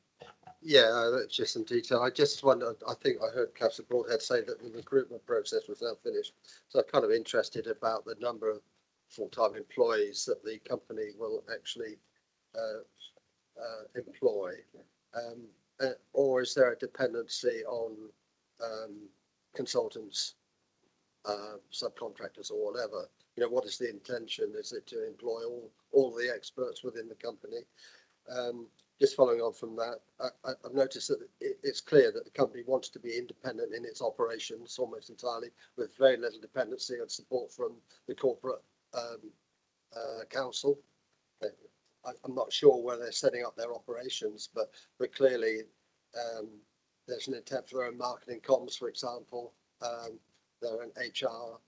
Yeah, just some detail. I just wondered, I think I heard Councillor Broadhead say that the recruitment process was now finished. So I'm kind of interested about the number of full-time employees that the company will actually employ, or is there a dependency on consultants, subcontractors or whatever? What is the intention? Is it to employ all the experts within the company? Just following on from that, I've noticed that it's clear that the company wants to be independent in its operations almost entirely, with very little dependency and support from the corporate council. I'm not sure where they're setting up their operations, but clearly there's an intent for their own marketing comms, for example, their own HR,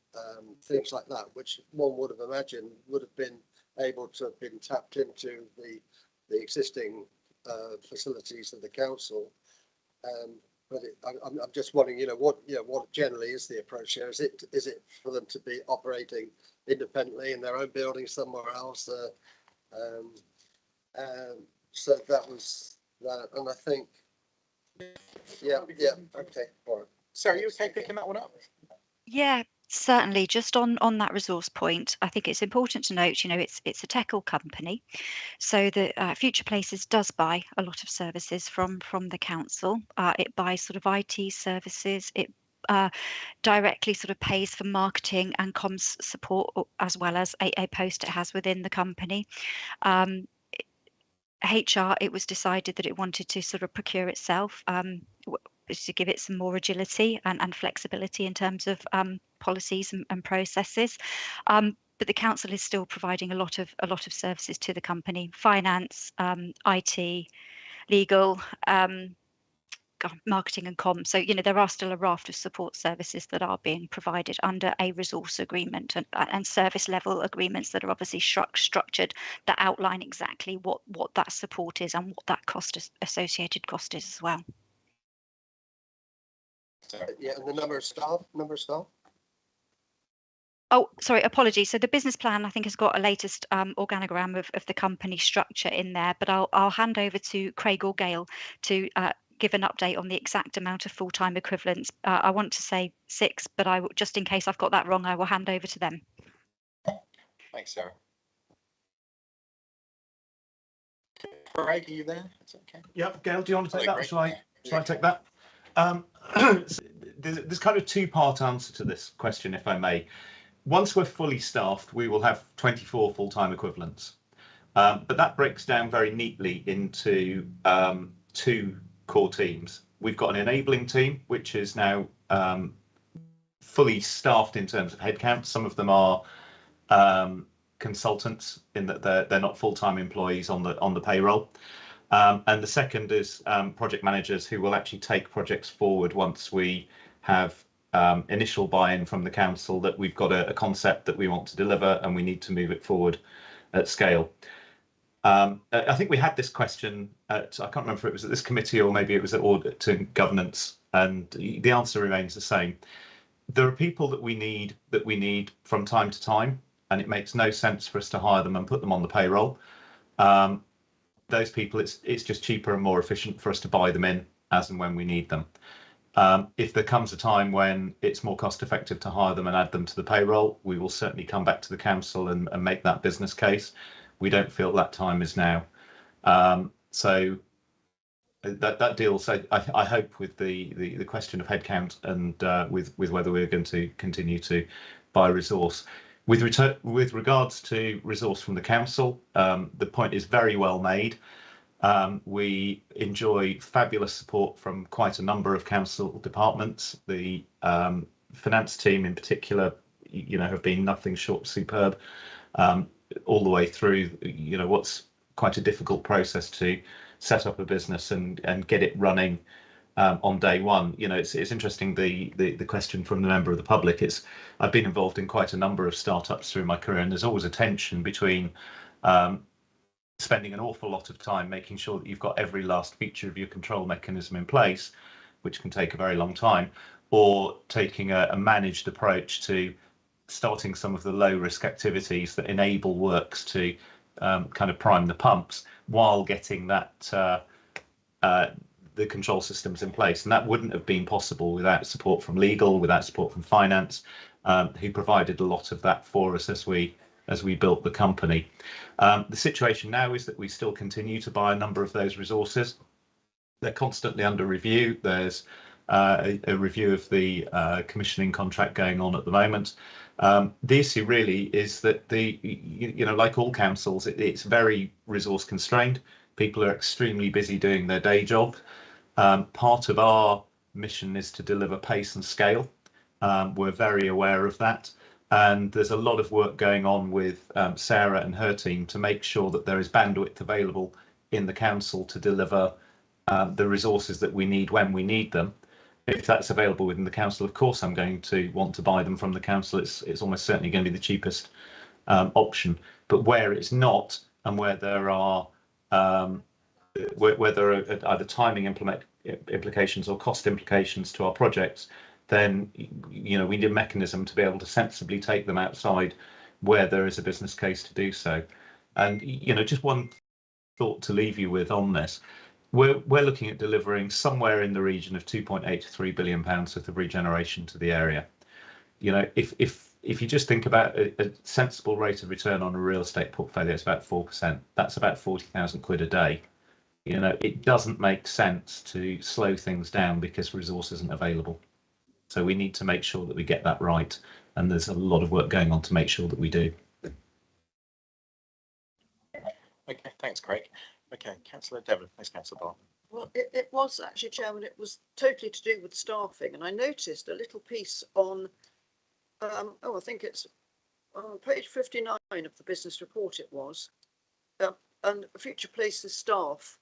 things like that, which one would have imagined would have been able to have been tapped into the existing facilities of the council. But I'm just wondering, what generally is the approach here? Is it for them to be operating independently in their own building somewhere else? So that was that, and I think, yeah, okay, all right. Sarah, are you okay picking that one up? Yeah, certainly. Just on that resource point, I think it's important to note, it's a tech company, so the Future Places does buy a lot of services from the council. It buys sort of IT services. It directly sort of pays for marketing and comms support, as well as a post it has within the company. HR, it was decided that it wanted to sort of procure itself, to give it some more agility and flexibility in terms of policies and processes. But the council is still providing a lot of services to the company: finance, IT, legal, marketing and comms. So, you know, there are still a raft of support services that are being provided under a resource agreement and service level agreements that are obviously structured, that outline exactly what that support is and what that associated cost is as well. Yeah, and the number of staff. Oh, sorry, apologies. So the business plan, I think, has got a latest organogram of the company structure in there, but I'll hand over to Craig or Gail to give an update on the exact amount of full-time equivalents. I want to say 6, but just in case I've got that wrong, I will hand over to them. Thanks, Sarah. Craig, are you there? It's okay. Yep, Gail, do you want to take that, or Great. shall I take that? There's kind of two-part answer to this question, if I may. Once we're fully staffed, we will have 24 full-time equivalents. But that breaks down very neatly into 2 core teams. We've got an enabling team, which is now fully staffed in terms of headcount. Some of them are consultants in that they're not full-time employees on the payroll. And the second is project managers who will actually take projects forward once we have initial buy-in from the council that we've got a concept that we want to deliver and we need to move it forward at scale. I think we had this question at, I can't remember if it was at this committee or maybe it was at audit and governance, and the answer remains the same. There are people that we need from time to time, and it makes no sense for us to hire them and put them on the payroll. Those people, it's just cheaper and more efficient for us to buy them in as and when we need them. If there comes a time when it's more cost effective to hire them and add them to the payroll, we will certainly come back to the council and make that business case. We don't feel that time is now. So that deals, I hope, with the question of headcount and with whether we're going to continue to buy resource. With regards to resource from the council, the point is very well made. We enjoy fabulous support from quite a number of council departments. The finance team in particular, have been nothing short of superb, all the way through, what's quite a difficult process to set up a business and get it running on day one. It's interesting, the question from the member of the public. I've been involved in quite a number of startups through my career, and there's always a tension between spending an awful lot of time making sure that you've got every last feature of your control mechanism in place, which can take a very long time, or taking a managed approach to starting some of the low risk activities that enable works to kind of prime the pumps while getting that the control systems in place. And that wouldn't have been possible without support from legal, without support from finance, who provided a lot of that for us as we built the company. The situation now is that we still continue to buy a number of those resources. They're constantly under review. There's a review of the commissioning contract going on at the moment. The issue really is that like all councils, it's very resource constrained. People are extremely busy doing their day job. Part of our mission is to deliver pace and scale. We're very aware of that. And there's a lot of work going on with Sarah and her team to make sure that there is bandwidth available in the council to deliver the resources that we need when we need them. If that's available within the council, of course, I'm going to want to buy them from the council. It's almost certainly going to be the cheapest option. But where it's not, and where there are either timing implications or cost implications to our projects, then we need a mechanism to be able to sensibly take them outside where there is a business case to do so. And just one thought to leave you with on this. We're looking at delivering somewhere in the region of 2.8 to 3 billion pounds worth of regeneration to the area. If you just think about a sensible rate of return on a real estate portfolio, it's about 4%. That's about 40,000 quid a day. It doesn't make sense to slow things down because resource isn't available. So we need to make sure that we get that right, and there's a lot of work going on to make sure that we do. Okay, thanks, Craig. Okay, Councillor Devon. Thanks, Councillor Barr. Well, it was actually, Chairman, it was totally to do with staffing, and I noticed a little piece on, I think it's on page 59 of the business report it was, and future places staff.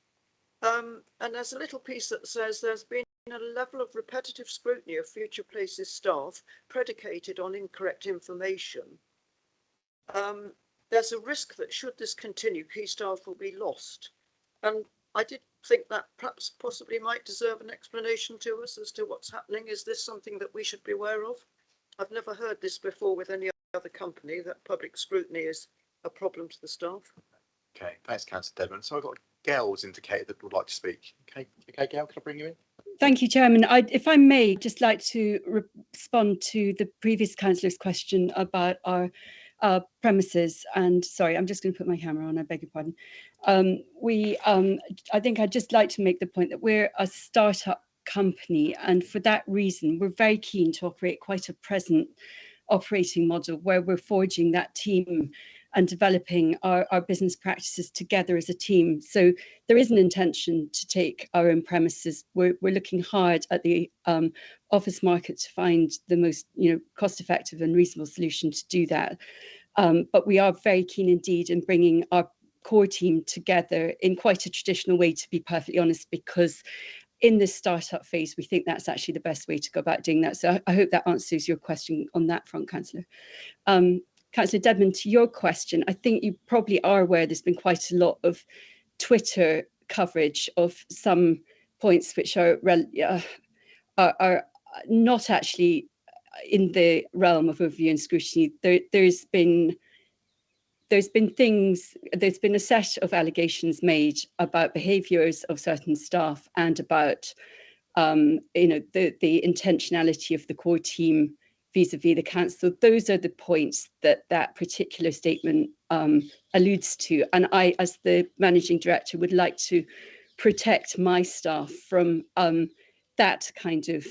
And there's a little piece that says there's been a level of repetitive scrutiny of future places staff predicated on incorrect information. There's a risk that should this continue, key staff will be lost. And I did think that perhaps possibly might deserve an explanation to us as to what's happening. Is this something that we should be aware of? I've never heard this before with any other company, that public scrutiny is a problem to the staff. Okay, thanks, Councillor Devon. So I've got Gail's indicated that would like to speak. Okay, Gail, can I bring you in? Thank you, Chairman. If I may, just like to respond to the previous councillor's question about our premises. And sorry, I'm just going to put my camera on. I beg your pardon. I think I'd just like to make the point that we're a startup company, and for that reason, we're very keen to operate quite a present operating model where we're forging that team and developing our business practices together as a team. So there is an intention to take our own premises. We're looking hard at the office market to find the most cost-effective and reasonable solution to do that. But we are very keen indeed in bringing our core team together in quite a traditional way, to be perfectly honest, because in this startup phase, we think that's actually the best way to go about doing that. So I hope that answers your question on that front, Councillor. Councillor Dedman, to your question, I think you probably are aware there's been quite a lot of Twitter coverage of some points which are not actually in the realm of overview and scrutiny. There's been a set of allegations made about behaviours of certain staff and about the intentionality of the core team vis-a-vis the council. Those are the points that particular statement alludes to. And I, as the managing director, would like to protect my staff from that kind of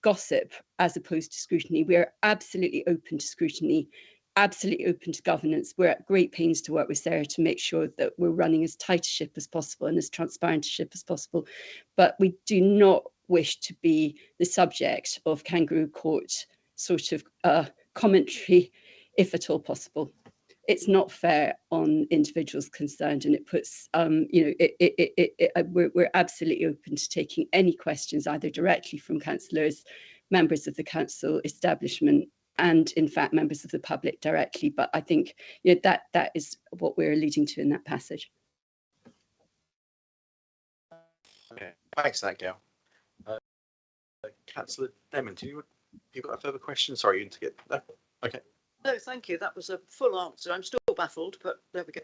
gossip as opposed to scrutiny. We are absolutely open to scrutiny, absolutely open to governance. We're at great pains to work with Sarah to make sure that we're running as tight a ship as possible and as transparent a ship as possible. But we do not wish to be the subject of kangaroo court sort of commentary, if at all possible. It's not fair on individuals concerned, and it puts, we're absolutely open to taking any questions, either directly from councillors, members of the council establishment, and in fact, members of the public directly. But I think that is what we're alluding to in that passage. Okay, thanks for that, Gail. Councillor Demon, you got a further question? Sorry, you need to get no. Okay. No, thank you. That was a full answer. I'm still baffled, but there we go.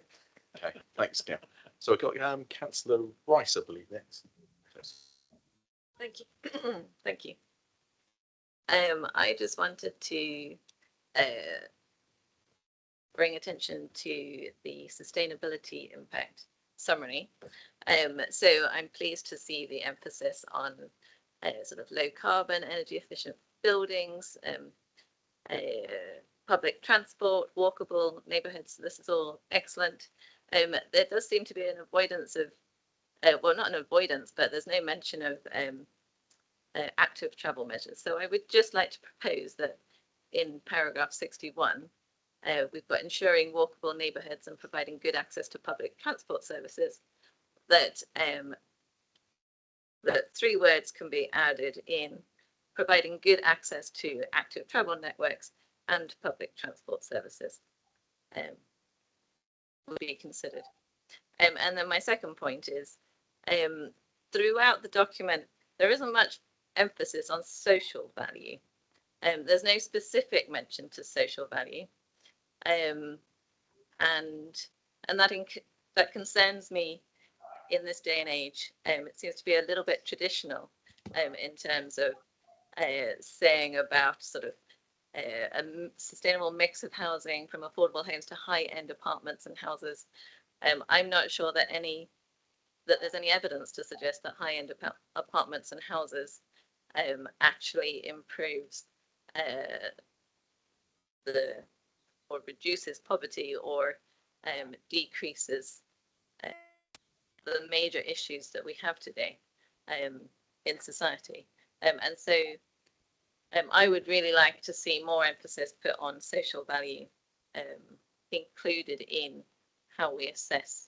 Okay, thanks, Gail. So I've got Councillor Rice, I believe, next. Thank you. Thank you. I just wanted to bring attention to the sustainability impact summary. So I'm pleased to see the emphasis on sort of low carbon, energy efficient buildings, public transport, walkable neighbourhoods. This is all excellent. There does seem to be an avoidance of, well, not an avoidance, but there's no mention of active travel measures. So I would just like to propose that in paragraph 61, we've got ensuring walkable neighbourhoods and providing good access to public transport services, that that 3 words can be added in: providing good access to active travel networks and public transport services would be considered. And then my second point is, throughout the document, there isn't much emphasis on social value. There's no specific mention to social value. And that concerns me in this day and age. It seems to be a little bit traditional in terms of saying about sort of a sustainable mix of housing, from affordable homes to high-end apartments and houses. I'm not sure that there's any evidence to suggest that high-end apartments and houses actually improves or reduces poverty or decreases the major issues that we have today in society. And so I would really like to see more emphasis put on social value included in how we assess,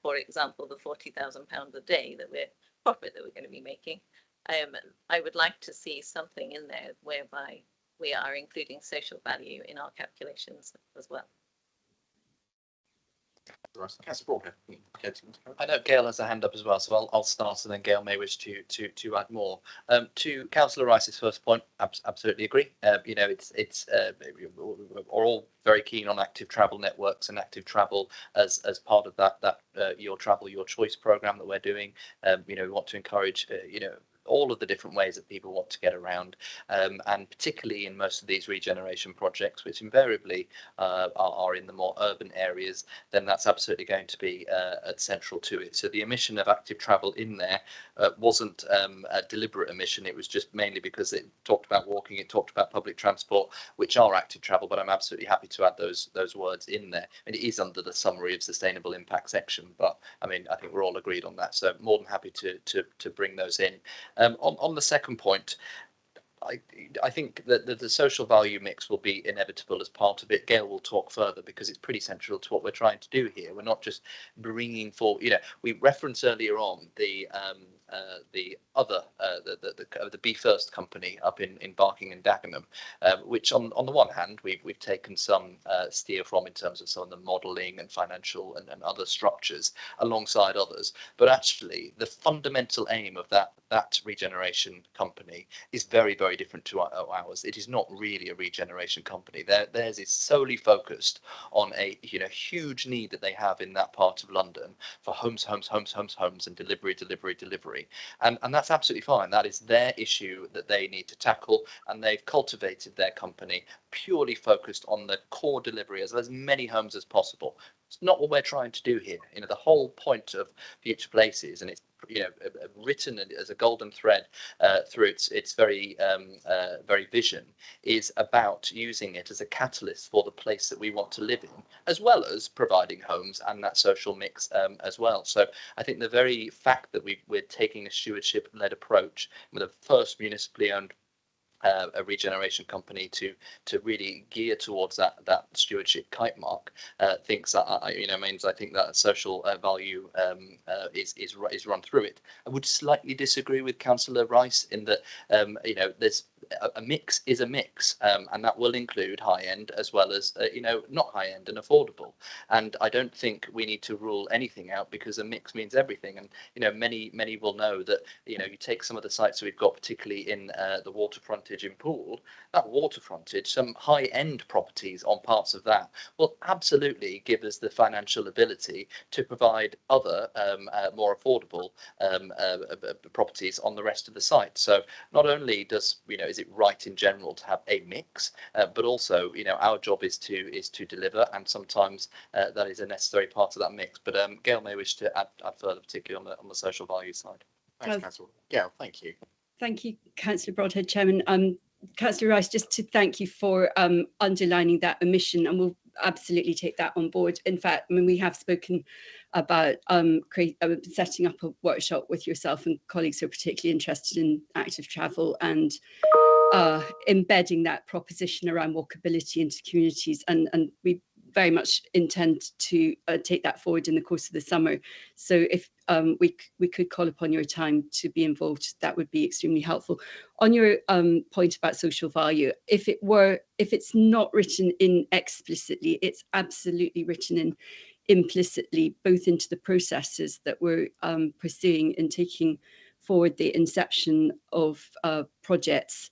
for example, the £40,000 a day that profit that we're going to be making. I would like to see something in there whereby we are including social value in our calculations as well. I know Gail has a hand up as well, so I'll start, and then Gail may wish to add more. To Councillor Rice's first point, absolutely agree. You know, we're all very keen on active travel networks and active travel as part of that Your Travel Your Choice programme that we're doing. You know, we want to encourage you know, all of the different ways that people want to get around, and particularly in most of these regeneration projects, which invariably are in the more urban areas, then that's absolutely going to be central to it. So the omission of active travel in there wasn't a deliberate omission. It was just mainly because it talked about walking, it talked about public transport, which are active travel, but I'm absolutely happy to add those words in there. And it is under the summary of sustainable impact section, but I mean, I think we're all agreed on that. So more than happy to bring those in. On the second point, I think that the social value mix will be inevitable as part of it. Gail will talk further because it's pretty central to what we're trying to do here. We're not just bringing forward, you know, we referenced earlier on the Be First company up in Barking and Dagenham, which on the one hand we've taken some steer from in terms of some of the modelling and financial and other structures alongside others, but actually the fundamental aim of that regeneration company is very different to ours. It is not really a regeneration company. Theirs is solely focused on a huge need that they have in that part of London for homes and delivery, and that's absolutely fine. That is their issue that they need to tackle, and they've cultivated their company purely focused on the core delivery as many homes as possible. It's not what we're trying to do here. You know, the whole point of Future Places, and it's written as a golden thread through its very vision, is about using it as a catalyst for the place that we want to live in, as well as providing homes and that social mix as well. So I think the very fact that we're taking a stewardship-led approach with a first municipally owned a regeneration company to really gear towards that stewardship kite mark thinks that means I think that social value is run through it. I would slightly disagree with Councillor Rice in that there's a mix is a mix, and that will include high end as well as not high end and affordable. And I don't think we need to rule anything out because a mix means everything. And many will know that you take some of the sites that we've got, particularly in the water frontage in Poole. That water frontage, some high end properties on parts of that will absolutely give us the financial ability to provide other more affordable properties on the rest of the site. So not only does is it right in general to have a mix, but also our job is to deliver, and sometimes that is a necessary part of that mix. But Gail may wish to add further, particularly on the social value side. Thanks, Councillor. Gail, thank you. Thank you, Councillor Broadhead, Chairman. Councillor Rice, just to thank you for underlining that omission, and we'll absolutely take that on board. In fact, I mean, we have spoken about setting up a workshop with yourself and colleagues who are particularly interested in active travel and embedding that proposition around walkability into communities, and we very much intend to take that forward in the course of the summer. So if we could call upon your time to be involved, that would be extremely helpful. On your point about social value, if it's not written in explicitly, it's absolutely written in implicitly, both into the processes that we're pursuing in taking forward the inception of projects.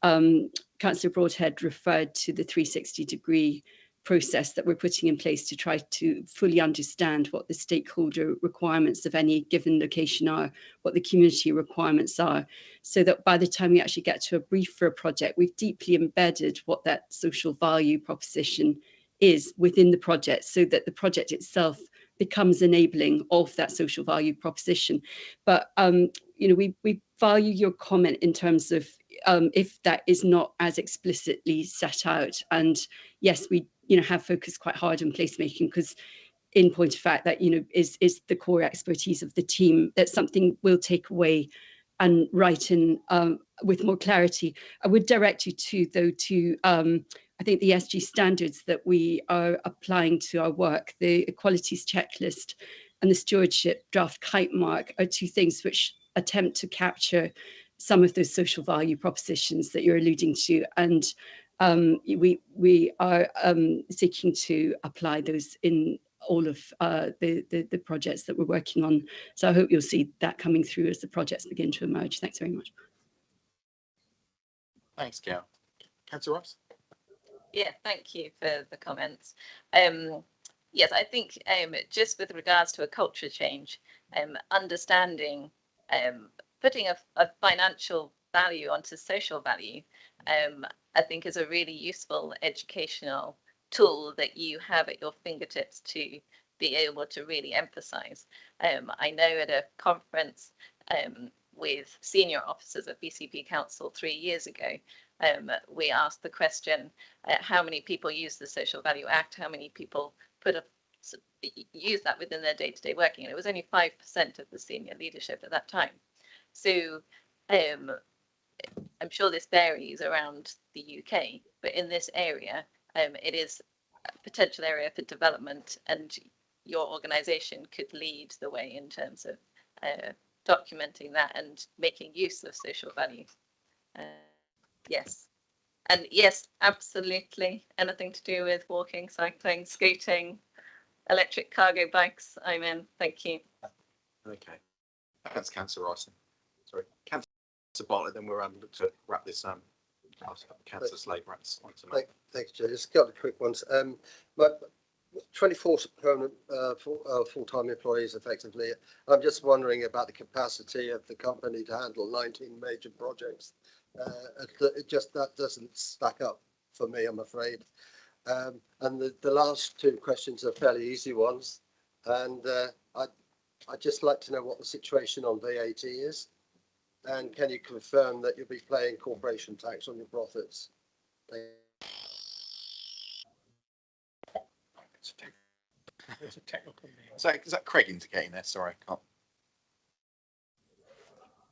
Councillor Broadhead referred to the 360-degree process that we're putting in place to try to fully understand what the stakeholder requirements of any given location are, what the community requirements are, so that by the time we actually get to a brief for a project, we've deeply embedded what that social value proposition is within the project, so that the project itself becomes enabling of that social value proposition. But we value your comment in terms of if that is not as explicitly set out. And yes, we have focused quite hard on placemaking, because in point of fact that, you know, is the core expertise of the team. That's something we'll take away and write in with more clarity. I would direct you to I think the SG standards that we are applying to our work, the equalities checklist and the stewardship draft kite mark, are two things which attempt to capture some of those social value propositions that you're alluding to. And we are seeking to apply those in all of the projects that we're working on. So I hope you'll see that coming through as the projects begin to emerge. Thanks very much. Thanks, Gail. Councillor Rice? Yeah, thank you for the comments. Yes, I think just with regards to a culture change, understanding, putting a financial value onto social value, I think is a really useful educational tool that you have at your fingertips to be able to really emphasize. I know at a conference with senior officers at BCP Council 3 years ago, we asked the question, how many people use the Social Value Act? How many people use that within their day-to-day working? And it was only 5% of the senior leadership at that time. So I'm sure this varies around the UK, but in this area, it is a potential area for development, and your organisation could lead the way in terms of documenting that and making use of social value. Yes. And yes, absolutely. Anything to do with walking, cycling, scooting, electric cargo bikes, I'm in. Thank you. Okay. That's Councillor Rice. Sorry. Councillor Bartlett, then we're look to wrap this Councillor Slade wraps on tonight. Thanks, Joe. Just a couple of quick ones. My 24 permanent full-time employees effectively. I'm just wondering about the capacity of the company to handle 19 major projects. That doesn't stack up for me, I'm afraid. And the last two questions are fairly easy ones. And I'd just like to know what the situation on VAT is. And can you confirm that you'll be paying corporation tax on your profits? It's a technical name. So is that Craig indicating there? Sorry, I can't.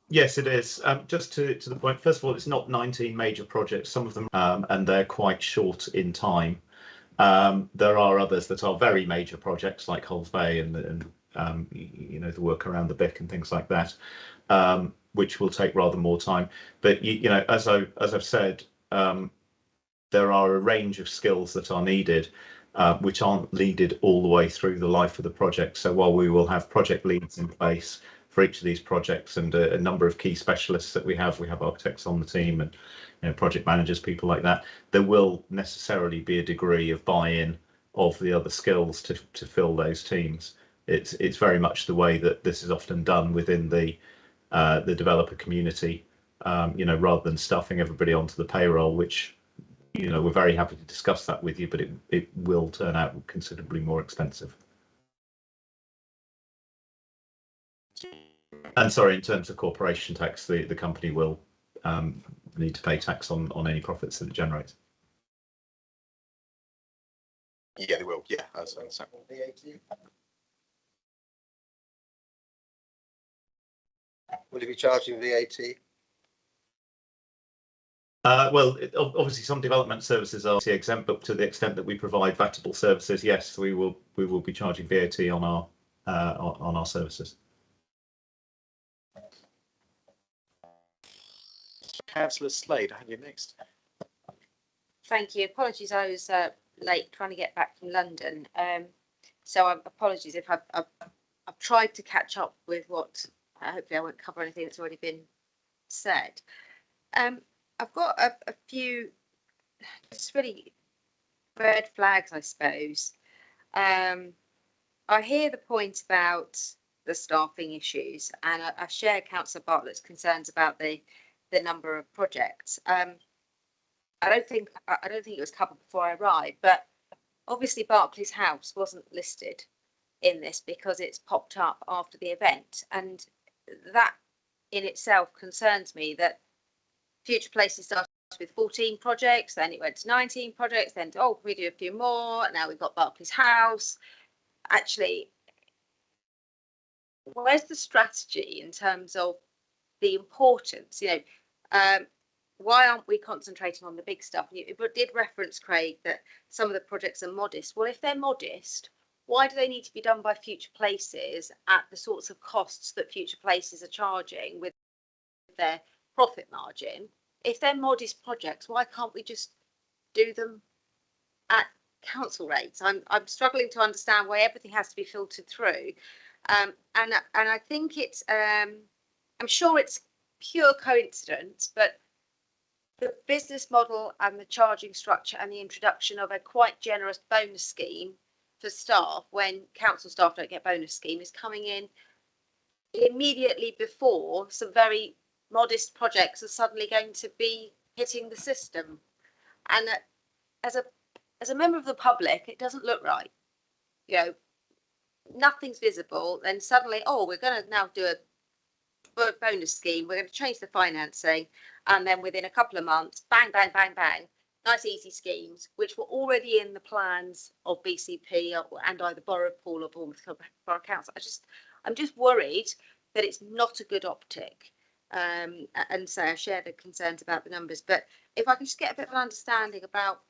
Yes, it is. Just to the point, first of all, it's not 19 major projects, some of them, and they're quite short in time. There are others that are very major projects like Hulls Bay and you know, the work around the BIC and things like that, which will take rather more time. But you know, as I've said, there are a range of skills that are needed, which aren't needed all the way through the life of the project. So while we will have project leads in place for each of these projects and a number of key specialists that we have architects on the team and, you know, project managers, people like that, there will necessarily be a degree of buy-in of the other skills to fill those teams. It's very much the way that this is often done within the developer community, you know, rather than stuffing everybody onto the payroll, which, you know, we're very happy to discuss that with you, but it will turn out considerably more expensive. And sorry, in terms of corporation tax, the company will need to pay tax on any profits that it generates. Yeah, they will. Yeah, that's VAT. Will you be charging VAT? Well, obviously some development services are exempt, but to the extent that we provide VATable services, yes, we will be charging VAT on our services. Councillor Slade, I had you next. Thank you. Apologies, I was late trying to get back from London. So apologies if I've tried to catch up with what. Hopefully, I won't cover anything that's already been said. I've got a few just really red flags, I suppose. I hear the point about the staffing issues, and I share Councillor Bartlett's concerns about the number of projects. I don't think it was covered before I arrived, but obviously Barclays House wasn't listed in this because it's popped up after the event, and that in itself concerns me. That Future Places started with 14 projects, then it went to 19 projects, then we do a few more. Now we've got Barclays House. actually, where's the strategy in terms of the importance? Why aren't we concentrating on the big stuff? You did reference, Craig, that some of the projects are modest. Well, if they're modest, why do they need to be done by Future Places at the sorts of costs that Future Places are charging with their profit margin? If they're modest projects, why can't we just do them at council rates? I'm struggling to understand why everything has to be filtered through. And I think it's I'm sure it's pure coincidence, but the business model and the charging structure and the introduction of a quite generous bonus scheme for staff when council staff don't get bonus scheme is coming in immediately before some very modest projects are suddenly going to be hitting the system. And as a member of the public, it doesn't look right. Nothing's visible, then suddenly, oh, we're going to now do a bonus scheme, we're going to change the financing, and then within a couple of months, bang, bang, bang, bang, nice easy schemes, which were already in the plans of BCP and either Borough Pool or Bournemouth Borough Council. I'm just worried that it's not a good optic. And so I share the concerns about the numbers, but if I can just get a bit of an understanding about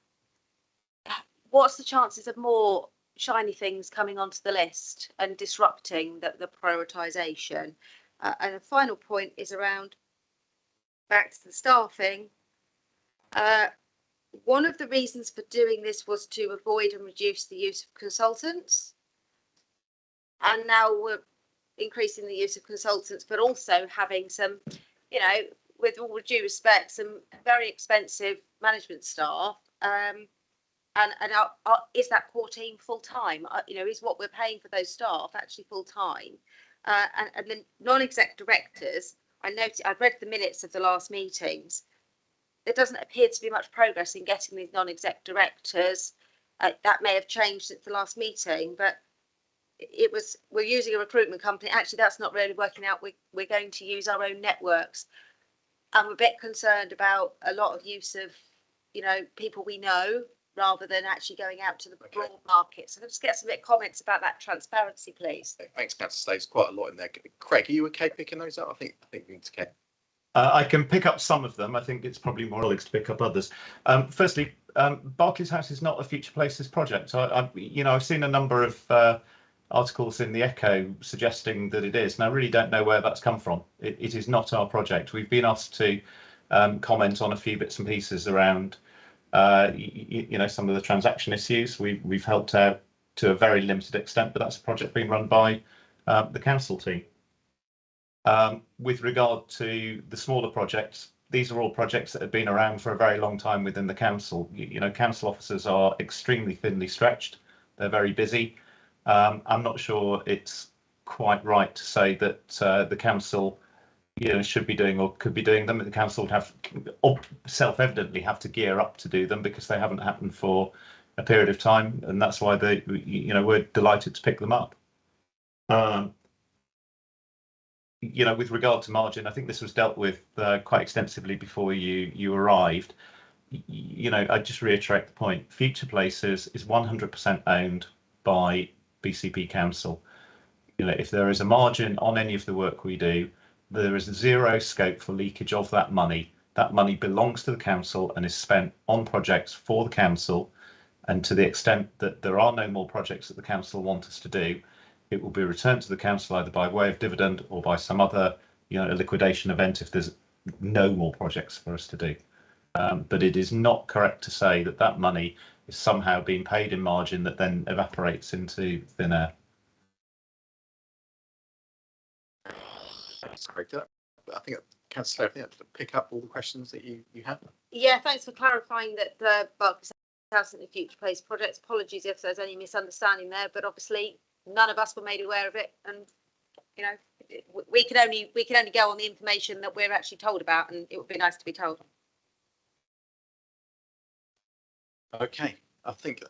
what's the chances of more shiny things coming onto the list and disrupting the prioritisation. And a final point is around back to the staffing. One of the reasons for doing this was to avoid and reduce the use of consultants. And now we're increasing the use of consultants, but also having some, with all due respect, some very expensive management staff. Is that core team full time? Is what we're paying for those staff actually full time? And the non-exec directors, I've read the minutes of the last meetings. There doesn't appear to be much progress in getting these non-exec directors. That may have changed since the last meeting, but we're using a recruitment company. Actually, that's not really working out. We're going to use our own networks. I'm a bit concerned about a lot of use of, people we know, rather than actually going out to the broad market. So let's get some comments about that transparency, please. Thanks, Councillor. There's quite a lot in there. Craig, are you okay picking those up? I think it's okay. I can pick up some of them. I think it's probably more colleagues to pick up others. Firstly, Berkeley's House is not a Future Places project. I've seen a number of articles in the Echo suggesting that it is, and I really don't know where that's come from. It is not our project. We've been asked to comment on a few bits and pieces around some of the transaction issues. We've helped out to a very limited extent, but that's a project being run by the council team. With regard to the smaller projects, these are all projects that have been around for a very long time within the council. Council officers are extremely thinly stretched. They're very busy. I'm not sure it's quite right to say that the council should be doing or could be doing them. The council would have self-evidently have to gear up to do them because they haven't happened for a period of time, and that's why we're delighted to pick them up. With regard to margin, I think this was dealt with quite extensively before you arrived. I just reiterate the point. Future Places is 100% owned by BCP Council. If there is a margin on any of the work we do, there is zero scope for leakage of that money. That money belongs to the council and is spent on projects for the council. And to the extent that there are no more projects that the council want us to do, it will be returned to the council either by way of dividend or by some other, liquidation event if there's no more projects for us to do. But it is not correct to say that that money is somehow being paid in margin that then evaporates into thin air. That's great. I think, Councillor, to pick up all the questions that you have. Yeah, thanks for clarifying that the Berkeley's House and the Future Place projects. Apologies if there's any misunderstanding there, but obviously none of us were made aware of it, and we can only go on the information that we're actually told about, and it would be nice to be told. Okay, I think.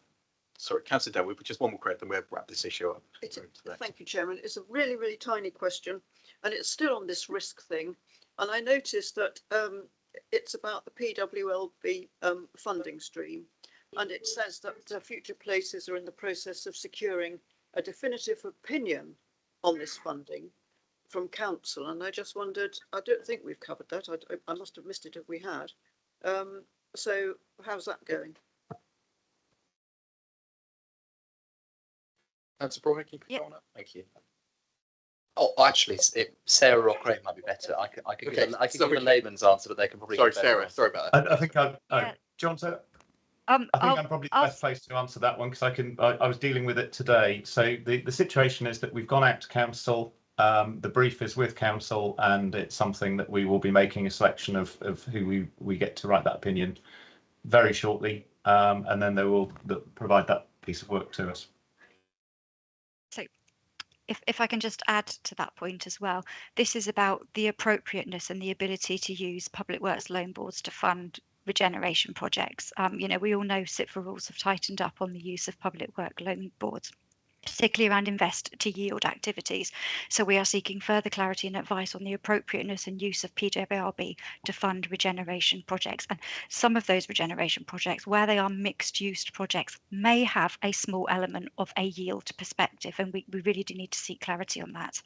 Sorry, Councillor Dale, just one more question, then we'll wrap this issue up. Thank you, Chairman. It's a really, really tiny question, and it's still on this risk thing. And I noticed that it's about the PWLB funding stream, and it says that Future Places are in the process of securing a definitive opinion on this funding from council, and I just wondered, I don't think we've covered that. I must have missed it if we had. So how's that going? Councillor Broadhead, can you Yeah. put on that? Thank you. Oh, actually, Sarah or Craig might be better. I could Okay, give, I could sorry. give a layman's answer, but they can probably. Sorry, give a better Sarah. answer. Sorry about that. I think Yeah. John, so I I think I'm probably the best place to answer that one because I was dealing with it today. So the situation is that we've gone out to council. The brief is with council, and it's something that we will be making a selection of who we get to write that opinion very shortly, and then they will provide that piece of work to us. So if I can just add to that point as well, this is about the appropriateness and the ability to use public works loan boards to fund regeneration projects. You know, we all know SIPFA rules have tightened up on the use of public work loan boards, particularly around invest to yield activities. So we are seeking further clarity and advice on the appropriateness and use of PWRB to fund regeneration projects. And some of those regeneration projects, where they are mixed use projects, may have a small element of a yield perspective. And we really do need to seek clarity on that.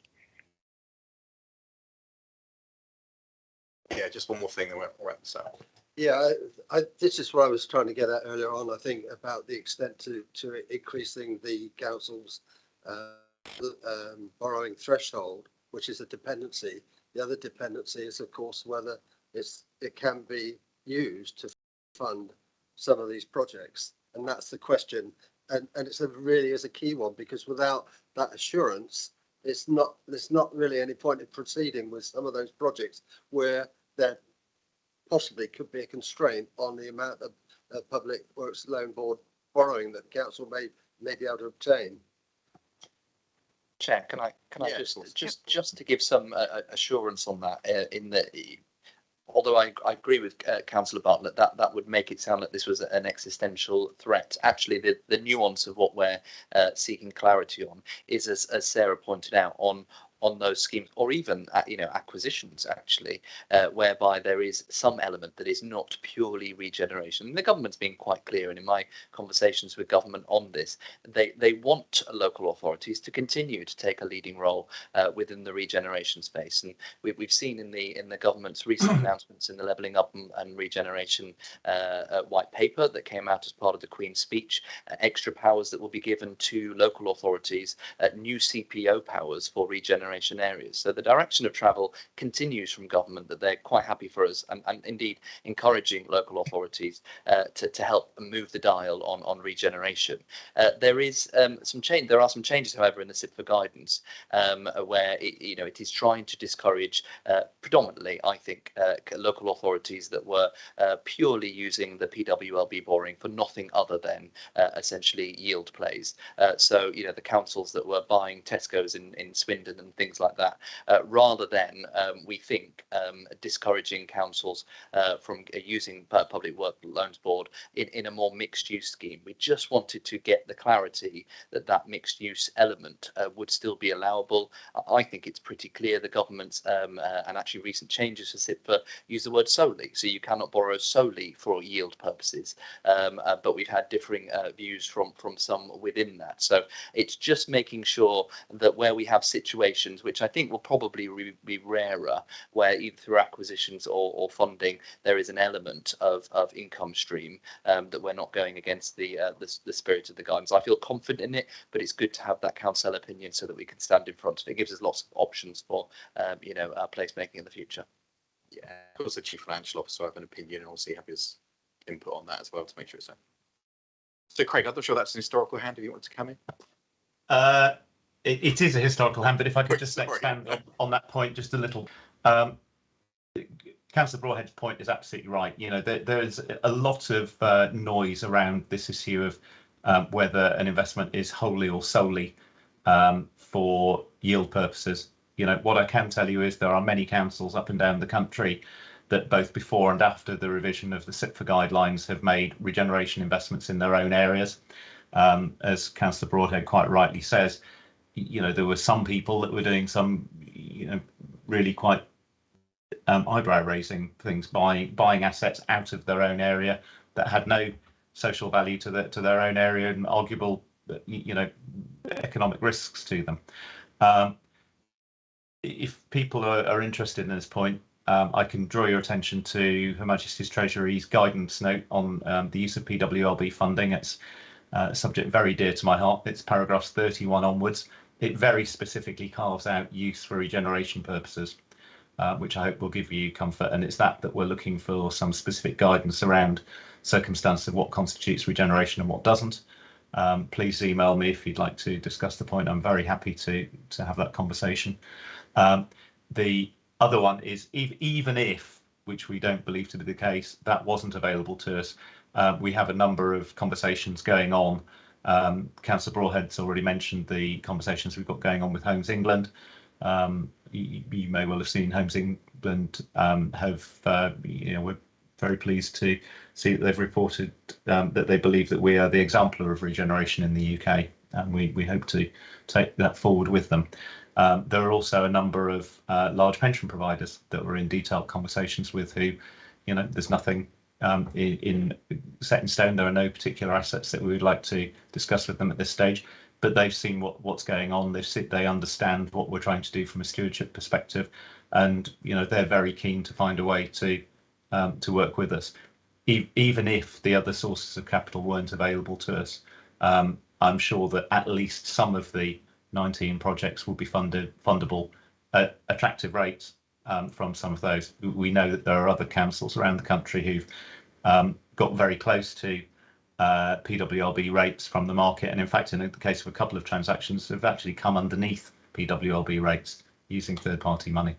Yeah, just one more thing, then we'll wrap this up. Yeah, this is what I was trying to get at earlier on. I think about the extent to increasing the council's borrowing threshold, which is a dependency. The other dependency is, of course, whether it can be used to fund some of these projects, and that's the question. And it's really is a key one, because without that assurance, there's not really any point in proceeding with some of those projects where there possibly could be a constraint on the amount of public works loan board borrowing that council may be able to obtain. Chair, can I Yeah, just to give some assurance on that, in that, although I agree with Councillor Bartlett that would make it sound like this was an existential threat. Actually, the nuance of what we're seeking clarity on is, as Sarah pointed out, on those schemes, or even acquisitions, actually, whereby there is some element that is not purely regeneration. And the government's been quite clear, and in my conversations with government on this, they want local authorities to continue to take a leading role within the regeneration space. And we've seen in the government's recent announcements in the Levelling Up and Regeneration white paper that came out as part of the Queen's speech, extra powers that will be given to local authorities, new CPO powers for regeneration areas. So the direction of travel continues from government, that they're quite happy for us, and indeed encouraging local authorities to help move the dial on regeneration. There is some change. There are some changes, however, in the SIPFA guidance, where it is trying to discourage predominantly, I think, local authorities that were purely using the PWLB borrowing for nothing other than essentially yield plays. So the councils that were buying Tesco's in Swindon and things like that, rather than we think discouraging councils from using public work loans board in a more mixed use scheme. We just wanted to get the clarity that mixed use element would still be allowable. I think it's pretty clear the government's and actually recent changes to SIPFA use the word solely, so you cannot borrow solely for yield purposes, but we've had differing views from some within that. So it's just making sure that where we have situations which I think will probably be rarer, where either through acquisitions or funding there is an element of income stream, that we're not going against the spirit of the guidance. I feel confident in it, but it's good to have that council opinion so that we can stand in front of it. It gives us lots of options for our placemaking in the future. Yeah, of course, the chief financial officer have an opinion, and obviously have his input on that as well to make sure it's so. So, Craig, I'm not sure that's an historical hand if you want to come in. It is a historical hand, but if I could just expand on that point just a little. Councillor Broadhead's point is absolutely right. There is a lot of noise around this issue of whether an investment is wholly or solely for yield purposes. What I can tell you is there are many councils up and down the country that both before and after the revision of the SIPFA guidelines have made regeneration investments in their own areas. As Councillor Broadhead quite rightly says, there were some people that were doing some, really quite eyebrow-raising things, buying assets out of their own area that had no social value to their own area and arguable, economic risks to them. If people are interested in this point, I can draw your attention to Her Majesty's Treasury's guidance note on the use of PWLB funding. It's a subject very dear to my heart. It's paragraphs 31 onwards. It very specifically carves out use for regeneration purposes, which I hope will give you comfort. And it's that we're looking for some specific guidance around circumstances of what constitutes regeneration and what doesn't. Please email me if you'd like to discuss the point. I'm very happy to have that conversation. The other one is even if, which we don't believe to be the case, that wasn't available to us, we have a number of conversations going on. Councillor Broadhead's already mentioned the conversations we've got going on with Homes England. You may well have seen Homes England we're very pleased to see that they've reported that they believe that we are the exemplar of regeneration in the UK, and we hope to take that forward with them. There are also a number of large pension providers that we're in detailed conversations with who, there's nothing in set in stone. There are no particular assets that we would like to discuss with them at this stage, but they've seen what's going on. They understand what we're trying to do from a stewardship perspective, and they're very keen to find a way to work with us, even if the other sources of capital weren't available to us. I'm sure that at least some of the 19 projects will be fundable at attractive rates from some of those. We know that there are other councils around the country who've got very close to PWLB rates from the market, and in fact, in the case of a couple of transactions, have actually come underneath PWLB rates using third-party money.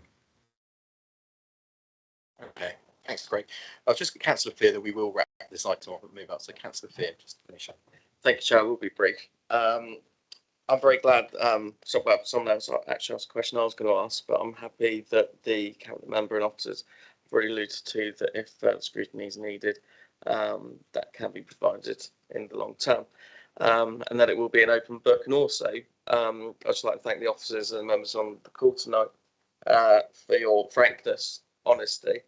Okay, thanks, Craig. I've just got Councillor Fear that we will wrap this item up and move up. So Councillor Fear, just to finish up. Thank you, Chair. I will be brief. I'm very glad someone else actually asked a question I was going to ask, but I'm happy that the cabinet member and officers have already alluded to that if scrutiny is needed, that can be provided in the long term, and that it will be an open book. And also, I'd just like to thank the officers and members on the call tonight for your frankness, honesty,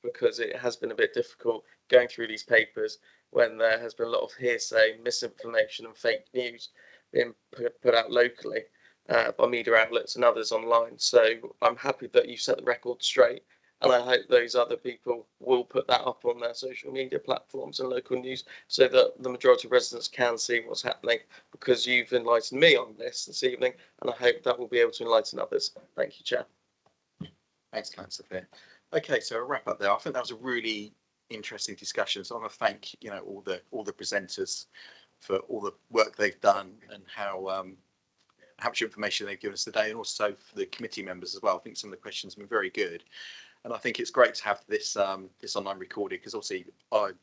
because it has been a bit difficult going through these papers when there has been a lot of hearsay, misinformation and fake news being put out locally by media outlets and others online. So I'm happy that you set the record straight, and I hope those other people will put that up on their social media platforms and local news so that the majority of residents can see what's happening, because you've enlightened me on this evening, and I hope that will be able to enlighten others. Thank you, Chair. Thanks, Councillor Fear. Okay, so a wrap up there. I think that was a really interesting discussion. So I want to thank all the presenters for all the work they've done and how much information they've given us today, and also for the committee members as well. I think some of the questions have been very good, and I think it's great to have this this online recorded, because obviously I've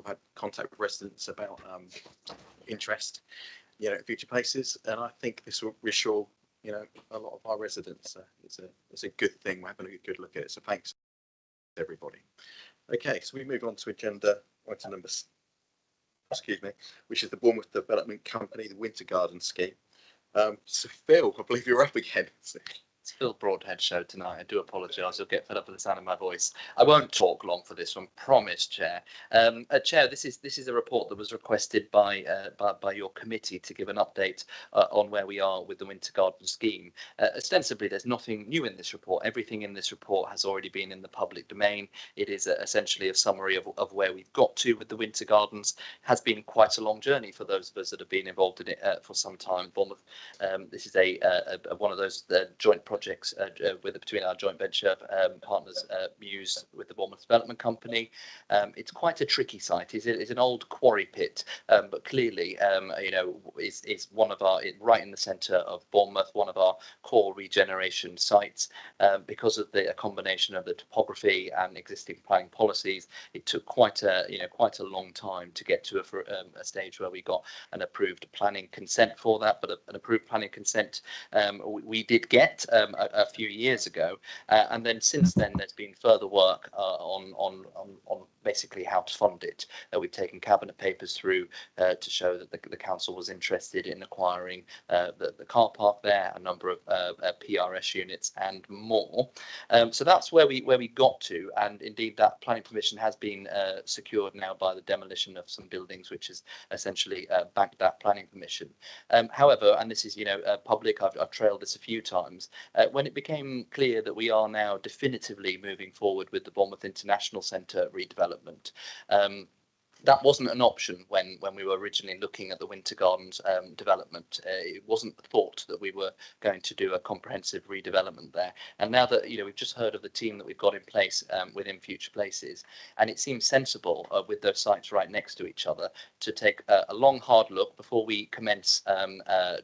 had contact with residents about interest in future places, and I think this will reassure a lot of our residents. It's a good thing. We're having a good look at it, so thanks everybody. Okay, so we move on to agenda item number, which is the Bournemouth Development Company, the Winter Garden Scheme. So Phil, I believe you're up again. It's Phil Broadhead show tonight. I do apologise. You'll get fed up with the sound of my voice. I won't talk long for this one, promise, Chair. Chair, this is a report that was requested by your committee to give an update on where we are with the Winter Garden Scheme. Ostensibly, there's nothing new in this report. Everything in this report has already been in the public domain. It is essentially a summary of where we've got to with the Winter Gardens. It has been quite a long journey for those of us that have been involved in it for some time. Bournemouth, this is one of those joint projects between our joint venture partners, Muse, with the Bournemouth Development Company. It's quite a tricky site. It's an old quarry pit, but clearly, is one of our, right in the centre of Bournemouth, one of our core regeneration sites. Because of a combination of the topography and existing planning policies, it took quite a long time to get to a stage where we got an approved planning consent for that. But an approved planning consent we did get a few years ago, and then since then there's been further work on basically how to fund it. We've taken cabinet papers through to show that the council was interested in acquiring the car park there, a number of PRS units and more. So that's where we got to, and indeed that planning permission has been secured now by the demolition of some buildings, which has essentially backed that planning permission. However, and this is public, I've trailed this a few times, when it became clear that we are now definitively moving forward with the Bournemouth International Centre redevelopment, that wasn't an option when we were originally looking at the Winter Gardens development. It wasn't thought that we were going to do a comprehensive redevelopment there. And now that we've just heard of the team that we've got in place within Future Places, and it seems sensible with those sites right next to each other to take a long, hard look before we commence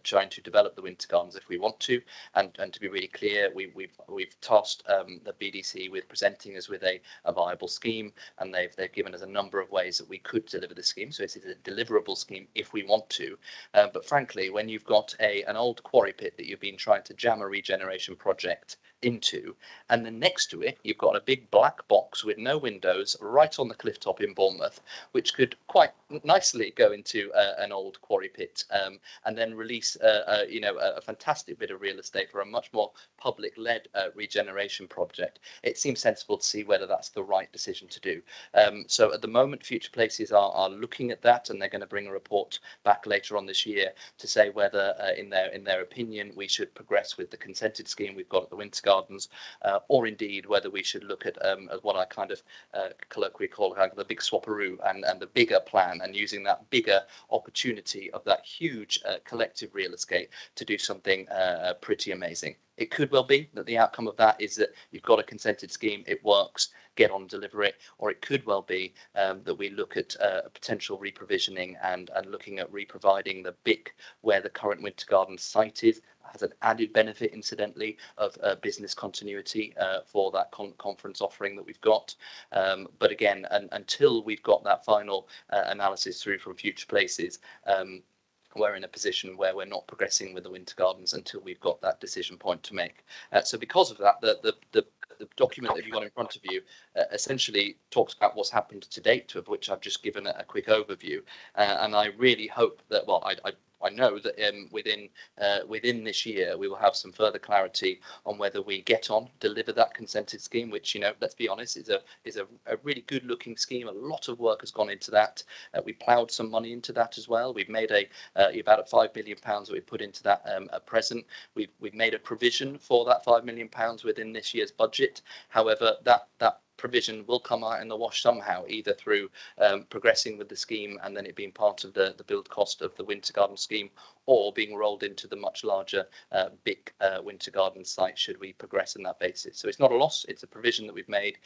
trying to develop the Winter Gardens if we want to. And to be really clear, we've tasked the BDC with presenting us with a viable scheme, and they've given us a number of ways that we could deliver the scheme. So it's a deliverable scheme if we want to. But frankly, when you've got an old quarry pit that you've been trying to jam a regeneration project into, and then next to it you've got a big black box with no windows right on the cliff top in Bournemouth, which could quite nicely go into an old quarry pit and then release a fantastic bit of real estate for a much more public-led regeneration project. It seems sensible to see whether that's the right decision to do. So at the moment, Future Places are looking at that, and they're going to bring a report back later on this year to say whether in their opinion we should progress with the consented scheme we've got at the Winter Gardens, or indeed whether we should look at what I kind of colloquially call the big swapperoo and the bigger plan, and using that bigger opportunity of that huge collective real estate to do something pretty amazing. It could well be that the outcome of that is that you've got a consented scheme, it works, get on, deliver it, or it could well be that we look at a potential reprovisioning and looking at reproviding the BIC where the current Winter Gardens site is. Has an added benefit, incidentally, of business continuity for that conference offering that we've got. But again, until we've got that final analysis through from Future Places, we're in a position where we're not progressing with the Winter Gardens until we've got that decision point to make. So because of that, the document that you've got in front of you essentially talks about what's happened to date, of which I've just given a quick overview. And I really hope that, well, I know that within this year we will have some further clarity on whether we get on, deliver that consented scheme, which, let's be honest, is a really good looking scheme. A lot of work has gone into that. We ploughed some money into that as well. We've made about £5 million that we put into that at present. We've made a provision for that £5 million within this year's budget. However, that provision will come out in the wash somehow, either through progressing with the scheme and then it being part of the build cost of the Winter Garden scheme, or being rolled into the much larger BIC Winter Garden site should we progress on that basis. So it's not a loss, it's a provision that we've made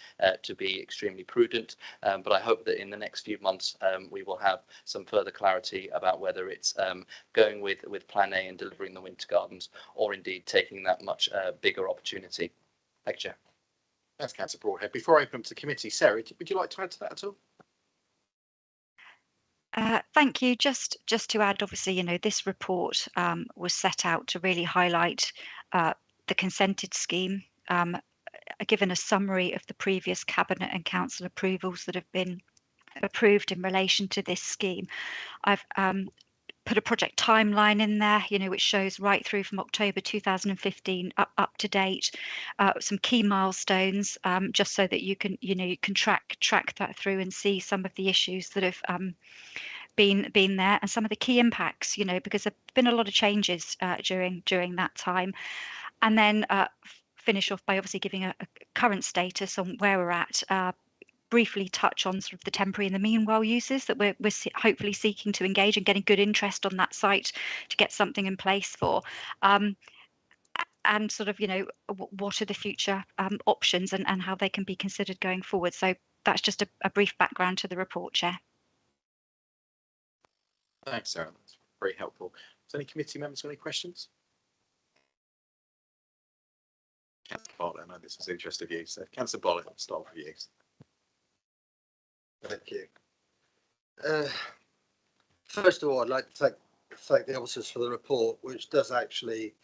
to be extremely prudent, but I hope that in the next few months we will have some further clarity about whether it's going with Plan A and delivering the Winter Gardens, or indeed taking that much bigger opportunity. Thank you, Chair. Thanks, Councillor Broadhead. Before I open to the committee, Sarah, would you like to add to that at all? Thank you. Just to add, obviously, this report was set out to really highlight the consented scheme, given a summary of the previous Cabinet and Council approvals that have been approved in relation to this scheme. I've put a project timeline in there, which shows right through from October 2015 up to date, some key milestones, just so that you can track that through and see some of the issues that have been there, and some of the key impacts, because there've been a lot of changes during that time. And then finish off by obviously giving a current status on where we're at. Briefly touch on sort of the temporary and the meanwhile uses that we're hopefully seeking to engage and getting good interest on that site to get something in place for, and sort of what are the future options and how they can be considered going forward. So that's just a brief background to the report, Chair. Thanks, Sarah. That's very helpful. Does any committee members have any questions? Councillor Bartlett, I know this is of interest of you. So Councillor Bartlett, I'll start with you. Thank you. First of all, I'd like to thank the officers for the report, which does actually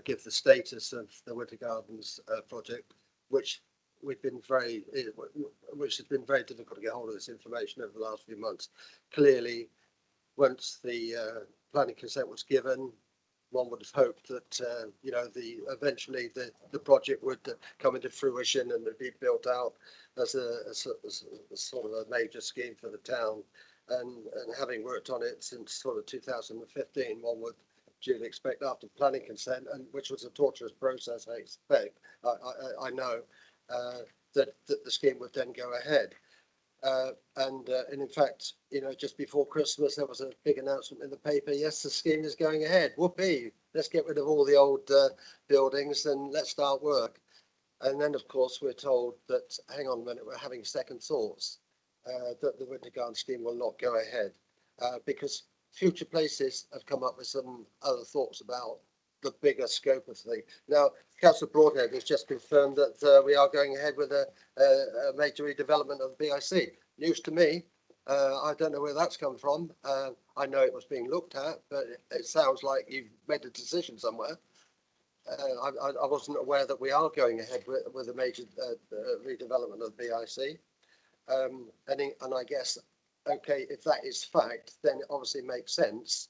give the status of the Winter Gardens project, which which has been very difficult to get hold of this information over the last few months. Clearly, once the planning consent was given, one would have hoped that eventually the project would come into fruition and be built out as a sort of a major scheme for the town. And having worked on it since sort of 2015, one would duly expect after planning consent, and which was a torturous process, I know, that the scheme would then go ahead. And in fact, just before Christmas, there was a big announcement in the paper. Yes, the scheme is going ahead. Whoopee! Let's get rid of all the old buildings and let's start work. And then, of course, we're told that, hang on a minute, we're having second thoughts, that the Winter Garden scheme will not go ahead because Future Places have come up with some other thoughts about the bigger scope of things. Now, Councillor Broadhead has just confirmed that we are going ahead with a major redevelopment of the BIC. News to me. I don't know where that's come from. I know it was being looked at, but it sounds like you've made a decision somewhere. I wasn't aware that we are going ahead with a major redevelopment of the BIC. And I guess, okay, if that is fact, then it obviously makes sense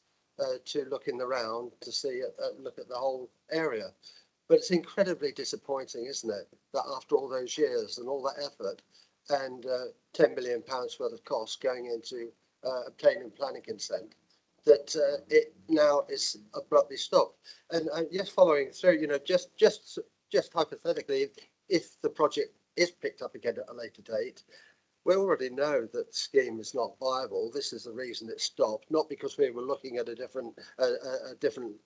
to look in the round to see, look at the whole area. But it's incredibly disappointing, isn't it, that after all those years and all that effort and £10 million worth of costs going into obtaining planning consent, that it now is abruptly stopped. And yes, following through, just hypothetically, if the project is picked up again at a later date, we already know that the scheme is not viable. This is the reason it stopped, not because we were looking at a different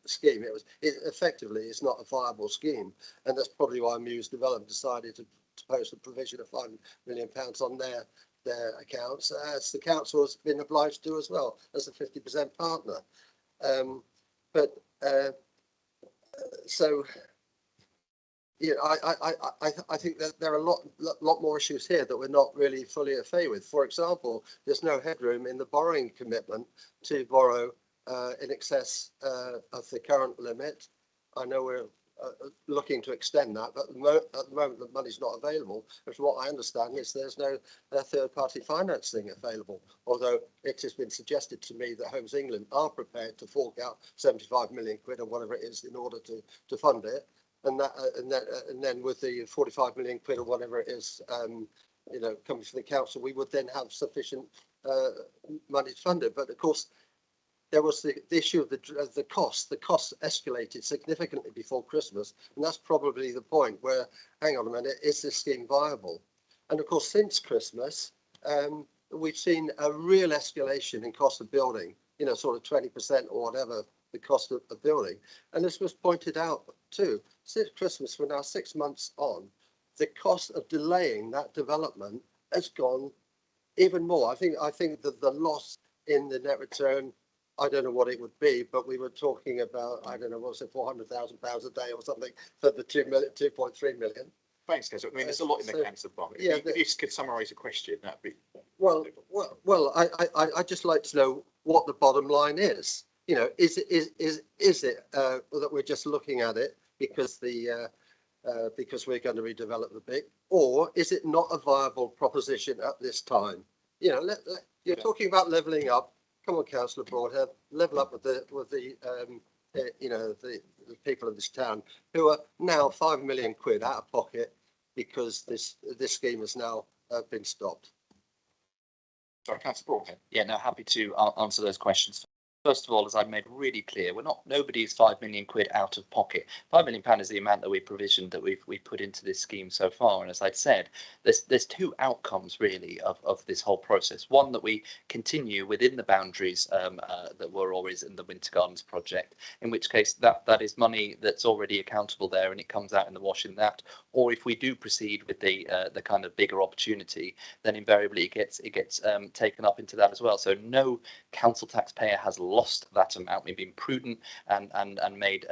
scheme. It effectively is not a viable scheme, and that's probably why Muse Development decided to post a provision of £5 million on their accounts, as the council has been obliged to as well as a 50% partner. So. Yeah, I think that there are a lot more issues here that we're not really fully au fait with. For example, there's no headroom in the borrowing commitment to borrow in excess of the current limit. I know we're looking to extend that, but at the moment the money's not available. But from what I understand is there's no third-party financing available, although it has been suggested to me that Homes England are prepared to fork out 75 million quid or whatever it is in order to fund it. And then with the 45 million quid or whatever it is, coming from the council, we would then have sufficient money to fund it. But of course, there was the issue of the cost. The costs escalated significantly before Christmas, and that's probably the point where, hang on a minute, is this scheme viable? And of course, since Christmas, we've seen a real escalation in cost of building. Sort of 20% or whatever the cost of building. And this was pointed out too. Since Christmas, we're now 6 months on. The cost of delaying that development has gone even more. I think that the loss in the net return, I don't know what it would be, but we were talking about, I don't know, what was it, £400,000 a day or something for the 2.3 million. Thanks, guys. I mean, there's a lot in the council budget. Yeah, if you could summarise a question, that'd be. Well, I just like to know what the bottom line is. Is it that we're just looking at it because because we're going to redevelop the BIC, or is it not a viable proposition at this time? You're talking about levelling up. Come on, Councillor Broadhead, level up with the people of this town who are now 5 million quid out of pocket because this scheme has now been stopped. Sorry, Councillor Broadhead. Yeah, no, happy to answer those questions. First of all, as I've made really clear, nobody's 5 million quid out of pocket. £5 million is the amount that we provisioned, that we've put into this scheme so far. And as I'd said, there's two outcomes really of this whole process. One, that we continue within the boundaries that were always in the Winter Gardens project, in which case that is money that's already accountable there and it comes out in the wash in that. Or if we do proceed with the kind of bigger opportunity, then invariably it gets taken up into that as well. So no council taxpayer has lost that amount. We've been prudent and made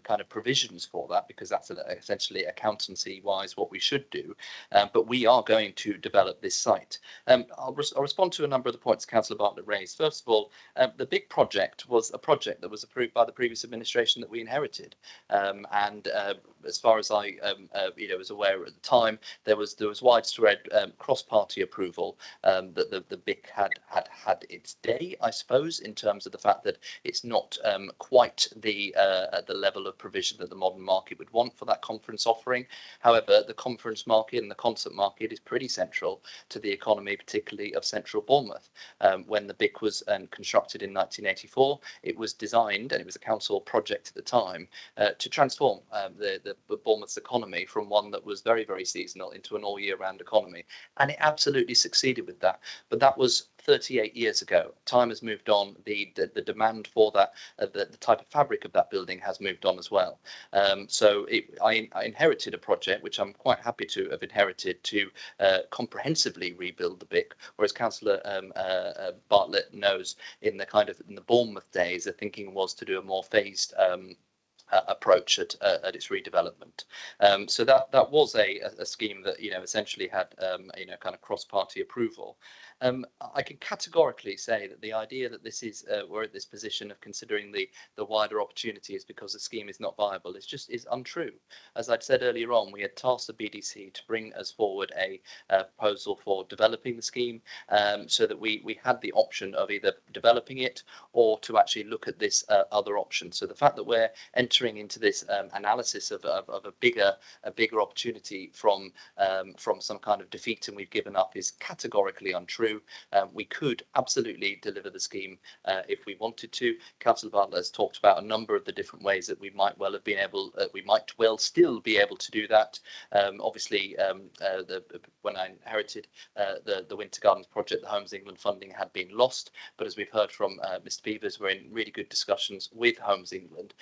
kind of provisions for that, because that's essentially accountancy wise what we should do. But we are going to develop this site. I'll respond to a number of the points Councillor Bartlett raised. First of all, the big project was a project that was approved by the previous administration that we inherited, and as far as I was aware at the time, there was widespread cross-party approval that the BIC had its day, I suppose, in terms of the fact that it's not quite at the level of provision that the modern market would want for that conference offering. However, the conference market and the concert market is pretty central to the economy, particularly of central Bournemouth. When the BIC was constructed in 1984, it was designed, and it was a council project at the time, to transform the Bournemouth's economy from one that was very, very seasonal into an all year round economy. And it absolutely succeeded with that. But that was 38 years ago. Time has moved on. The demand for that, the type of fabric of that building has moved on as well. So I inherited a project which I'm quite happy to have inherited, to comprehensively rebuild the BIC. Whereas Councillor Bartlett knows, in the Bournemouth days, the thinking was to do a more phased approach at its redevelopment. So that was a scheme that essentially had kind of cross-party approval. I can categorically say that the idea that we're at this position of considering the wider opportunity is because the scheme is not viable is untrue. As I'd said earlier on, we had tasked the BDC to bring us forward a proposal for developing the scheme, so that we had the option of either developing it or to actually look at this other option. So the fact that we're entering into this analysis of a bigger opportunity from some kind of defeat and we've given up is categorically untrue. We could absolutely deliver the scheme if we wanted to. Councillor Bartlett has talked about a number of the different ways that we might well still be able to do that. Obviously, when I inherited the Winter Gardens project, the Homes England funding had been lost, but as we've heard from Mr. Beavers, we're in really good discussions with Homes England.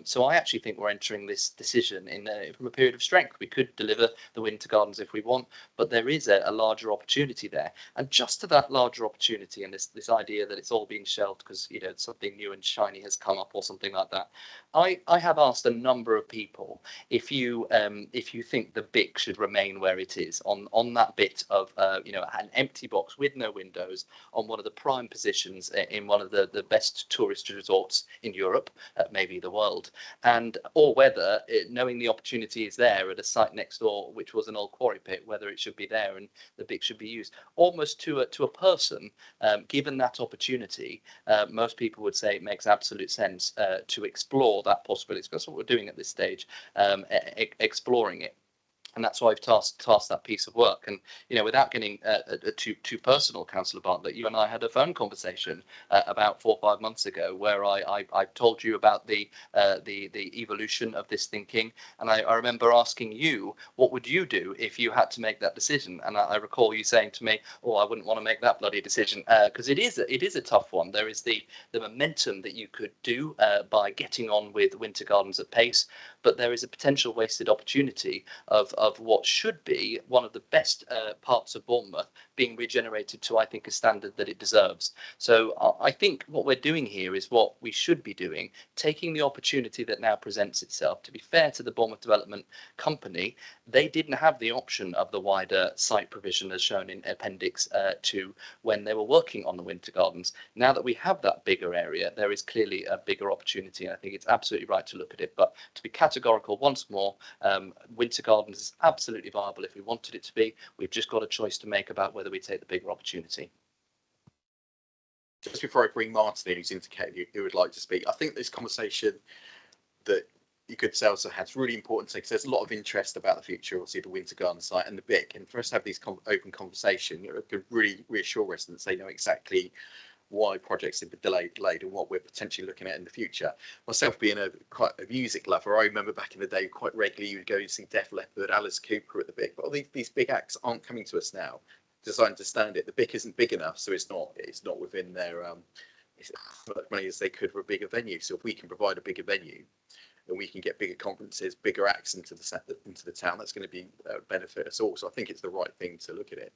So I actually think we're entering this decision from a period of strength. We could deliver the Winter Gardens if we want, but there is a larger opportunity there. And just to that larger opportunity, and this idea that it's all being shelved because something new and shiny has come up or something like that, I have asked a number of people if you think the BIC should remain where it is on that bit of an empty box with no windows on one of the prime positions in one of the best tourist resorts in Europe, maybe the world, or whether, knowing the opportunity is there at a site next door which was an old quarry pit, whether it should be there and the BIC should be used. Almost to a person, given that opportunity, most people would say it makes absolute sense to explore that possibility. That's what we're doing at this stage, exploring it. And that's why I've tasked that piece of work. And without getting too personal, Councillor Bartlett, you and I had a phone conversation about 4 or 5 months ago where I told you about the evolution of this thinking, and I remember asking you, what would you do if you had to make that decision? And I recall you saying to me, "Oh, I wouldn't want to make that bloody decision," because it is a tough one. There is the momentum that you could do by getting on with Winter Gardens at pace, but there is a potential wasted opportunity of what should be one of the best parts of Bournemouth being regenerated to, I think, a standard that it deserves. So I think what we're doing here is what we should be doing, taking the opportunity that now presents itself. To be fair to the Bournemouth Development Company, they didn't have the option of the wider site provision as shown in Appendix 2 when they were working on the Winter Gardens. Now that we have that bigger area, there is clearly a bigger opportunity, and I think it's absolutely right to look at it. But to be categorical once more, Winter Gardens is absolutely viable if we wanted it to be. We've just got a choice to make about whether we take the bigger opportunity. Just before I bring Martin in, who's indicated who would like to speak, I think this conversation that you could say also has really important because there's a lot of interest about the future, obviously the Winter Garden site and the BIC, and for us to have these open conversation, it could really reassure residents they know exactly why projects have been delayed and what we're potentially looking at in the future. Myself being quite a music lover, I remember back in the day quite regularly you would go and see Def Leppard, Alice Cooper at the BIC, but these big acts aren't coming to us now. As I understand it, the BIC isn't big enough, so it's not within their as much money as they could for a bigger venue. So if we can provide a bigger venue and we can get bigger conferences, bigger acts into the town, that's going to be benefit us all. So I think it's the right thing to look at it.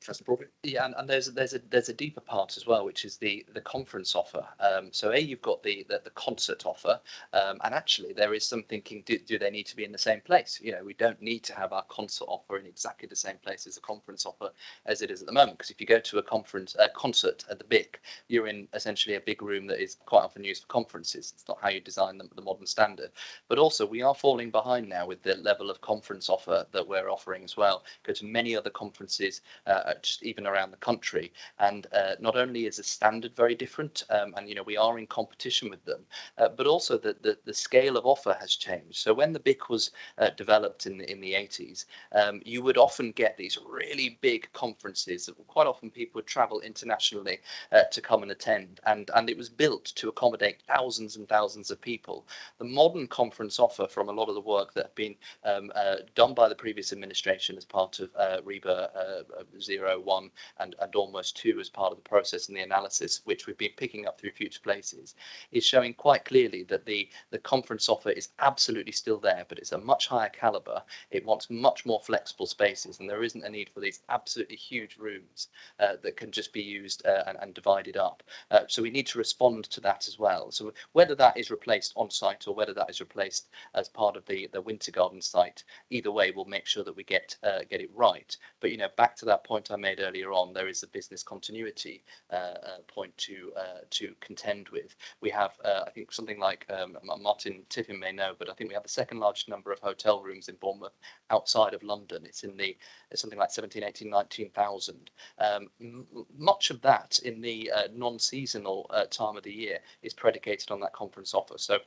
Councillor Broadhead. Yeah, and there's a deeper part as well, which is the conference offer. So you've got the concert offer, and actually there is some thinking: do they need to be in the same place? You know, we don't need to have our concert offer in exactly the same place as the conference offer as it is at the moment. Because if you go to a concert at the BIC, you're in essentially a big room that is quite often used for conferences. It's not how you design the modern standard. But also we are falling behind now with the level of conference offer that we're offering as well. Go to many other conferences, just even around the country, and not only is the standard very different, and you know we are in competition with them, but also the scale of offer has changed. So when the BIC was developed in the 80s, you would often get these really big conferences that quite often people would travel internationally to come and attend, and it was built to accommodate thousands and thousands of people. The modern conference offer, from a lot of the work that have been done by the previous administration as part of REBA 01 and almost 2 as part of the process and the analysis, which we've been picking up through Future Places, is showing quite clearly that the conference offer is absolutely still there, but it's a much higher caliber. It wants much more flexible spaces, and there isn't a need for these absolutely huge rooms that can just be used and divided up. So we need to respond to that as well. So whether that is replaced on site or whether that is replaced as part of the Winter Garden site, either way we'll make sure that we get it right. But you know, back to that point I made earlier on, there is a business continuity point to contend with. We have I think something like Martin Tiffin may know, but I think we have the second largest number of hotel rooms in Bournemouth outside of London. It's something like 17, 18, 19,000. Much of that in the non-seasonal time of the year is predicated on that conference offer. So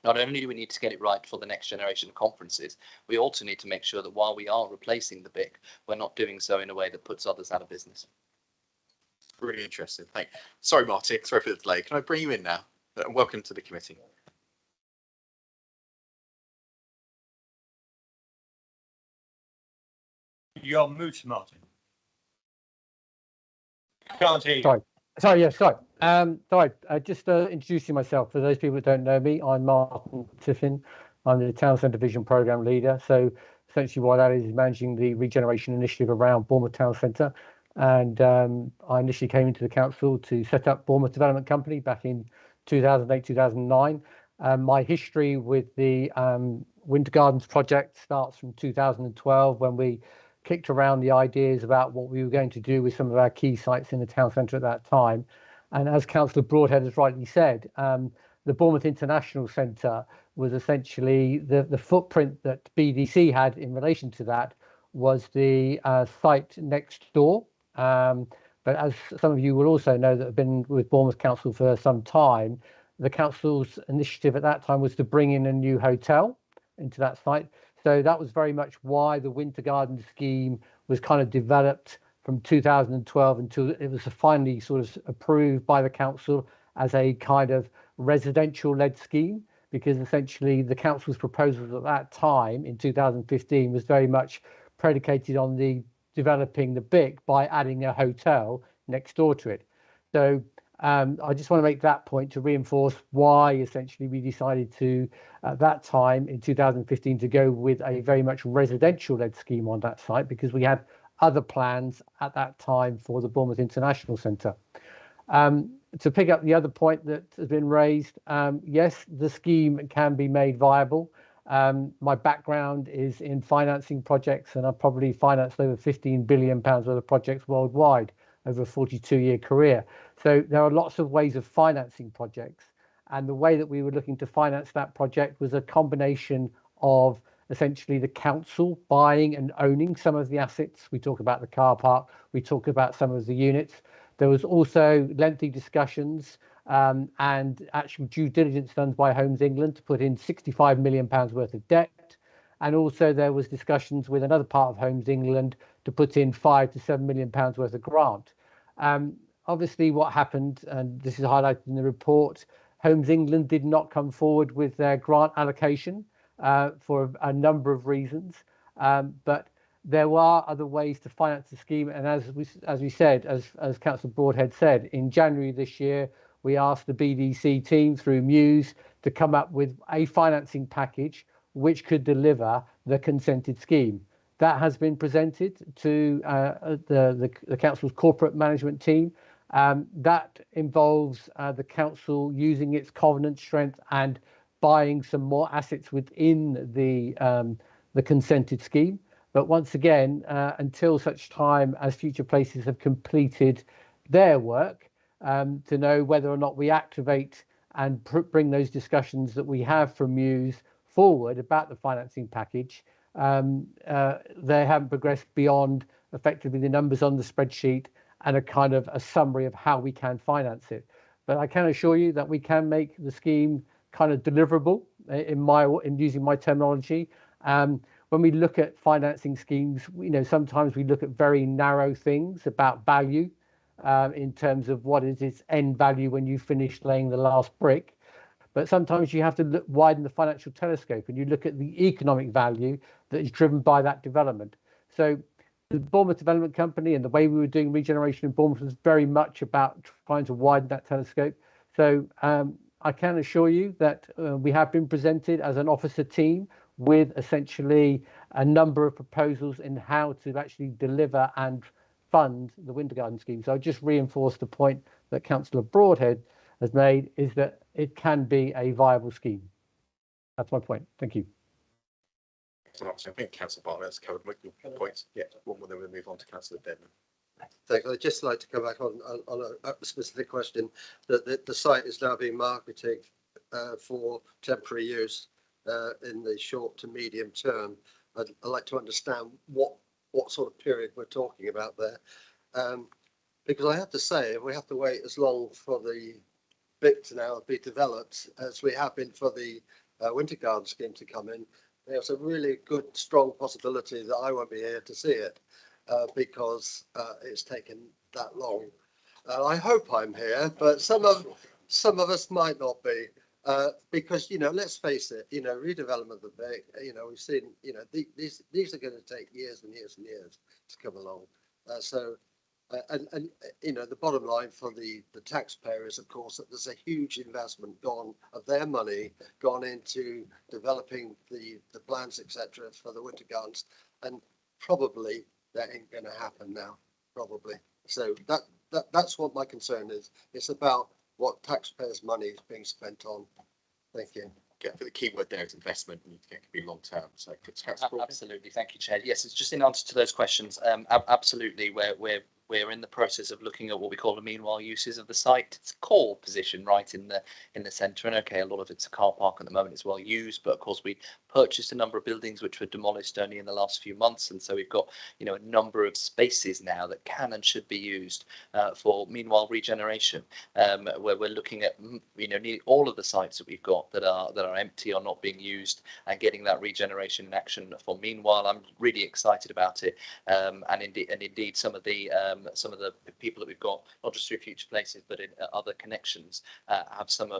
not only do we need to get it right for the next generation of conferences, we also need to make sure that while we are replacing the BIC, we're not doing so in a way that puts others out of business. Really interesting. Thank you. Sorry, Martin. Sorry for the delay. Can I bring you in now? Welcome to the committee. You're mute, Martin. Can't hear you. Sorry, just introducing myself. For those people that don't know me, I'm Martin Tiffin. I'm the Town Centre Vision Programme Leader. So essentially what that is managing the regeneration initiative around Bournemouth Town Centre. And I initially came into the council to set up Bournemouth Development Company back in 2008, 2009. My history with the Winter Gardens project starts from 2012 when we kicked around the ideas about what we were going to do with some of our key sites in the town centre at that time. And as Councillor Broadhead has rightly said, the Bournemouth International Centre was essentially the footprint that BDC had in relation to that was the site next door. But as some of you will also know that have been with Bournemouth Council for some time, the council's initiative at that time was to bring in a new hotel into that site. So that was very much why the Winter Garden scheme was kind of developed from 2012 until it was finally sort of approved by the council as a kind of residential-led scheme, because essentially the council's proposals at that time in 2015 was very much predicated on the developing the BIC by adding a hotel next door to it. So I just want to make that point to reinforce why essentially we decided to, at that time in 2015, to go with a very much residential-led scheme on that site, because we had other plans at that time for the Bournemouth International Centre. To pick up the other point that has been raised, yes, the scheme can be made viable. My background is in financing projects, and I've probably financed over £15 billion worth of projects worldwide over a 42-year career. So there are lots of ways of financing projects. And the way that we were looking to finance that project was a combination of essentially the council buying and owning some of the assets. We talk about the car park, we talk about some of the units. There was also lengthy discussions and actual due diligence done by Homes England to put in £65 million worth of debt. And also there was discussions with another part of Homes England to put in £5 to $7 million worth of grant. Obviously what happened, and this is highlighted in the report, Homes England did not come forward with their grant allocation for a number of reasons, but there are other ways to finance the scheme. And as we said, as Councillor Broadhead said, in January this year, we asked the BDC team through Muse to come up with a financing package which could deliver the consented scheme. That has been presented to the council's corporate management team. That involves the council using its covenant strength and buying some more assets within the consented scheme. But once again, until such time as Future Places have completed their work, to know whether or not we activate and bring those discussions that we have from Muse forward about the financing package, they haven't progressed beyond effectively the numbers on the spreadsheet and a kind of a summary of how we can finance it. But I can assure you that we can make the scheme kind of deliverable in using my terminology. When we look at financing schemes, sometimes we look at very narrow things about value in terms of what is its end value when you finish laying the last brick. But sometimes you have to widen the financial telescope and you look at the economic value that is driven by that development. So the Bournemouth Development Company and the way we were doing regeneration in Bournemouth was very much about trying to widen that telescope. So I can assure you that we have been presented as an officer team with essentially a number of proposals in how to actually deliver and fund the Winter Garden scheme. So I just reinforce the point that Councillor Broadhead has made, is that it can be a viable scheme. That's my point. Thank you. I think Councillor Bartlett has covered my points. Yeah, one more, then we'll move on to Councillor Denman. Thanks. I'd just like to come back on a specific question. That the site is now being marketed for temporary use in the short to medium term. I'd like to understand what sort of period we're talking about there. Because I have to say, if we have to wait as long for the bit to now be developed as we have been for the Winter Garden scheme to come in, there's a really good, strong possibility that I won't be here to see it because it's taken that long. I hope I'm here, but some of us might not be. Because let's face it, redevelopment of the big, we've seen, these are going to take years and years and years to come along. The bottom line for the taxpayer is, of course, that there's a huge investment of their money gone into developing the plans, etc., for the Winter Gardens, and probably that ain't going to happen now, probably. So that's what my concern is. It's about what taxpayers' money is being spent on. Thank you. Yeah, the key word there is investment, and it can be long term. So absolutely, thank you, Chair. Yes, it's just in answer to those questions. Absolutely, we're in the process of looking at what we call the meanwhile uses of the site. It's a core position right in the centre, and okay, a lot of it's a car park at the moment. It's well used, but of course we purchased a number of buildings which were demolished only in the last few months, and so we've got a number of spaces now that can and should be used for meanwhile regeneration. Where we're looking at nearly all of the sites that we've got that are empty or not being used, and getting that regeneration in action for meanwhile. I'm really excited about it, and indeed some of the people that we've got, not just through Future Places but in other connections, have some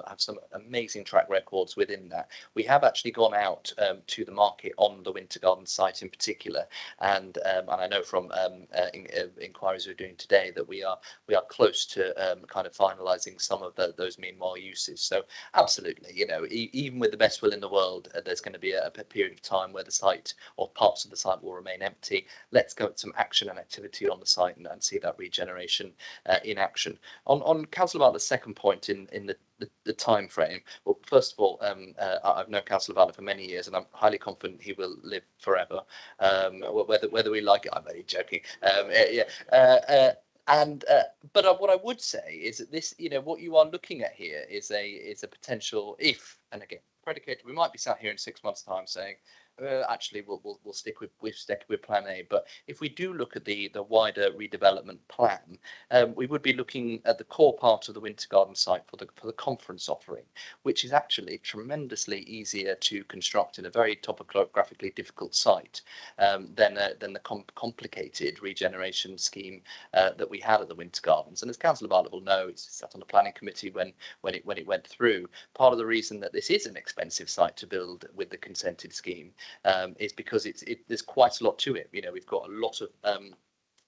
amazing track records within that. We have actually gone out to the market on the Winter Garden site in particular, and I know from inquiries we're doing today that we are close to kind of finalising some of those meanwhile uses. So absolutely, even with the best will in the world, there's going to be a period of time where the site or parts of the site will remain empty. Let's go with some action and activity on the site and see that regeneration in action. On Councillor Bartlett's second point in the time frame, well, first of all, I've known Councillor Bartlett for many years, and I'm highly confident he will live forever. Whether we like it, I'm only joking. But what I would say is that this, what you are looking at here is a potential, if, and again, predicated, we might be sat here in 6 months' time saying, actually we'll stick with plan A. But if we do look at the wider redevelopment plan, we would be looking at the core part of the Winter Garden site for the conference offering, which is actually tremendously easier to construct in a very topographically difficult site than the complicated regeneration scheme that we had at the Winter Gardens. And as Councillor Bartlett will know, it's sat on the planning committee when it went through. Part of the reason that this is an expensive site to build with the consented scheme is because there's quite a lot to it. We've got a lot of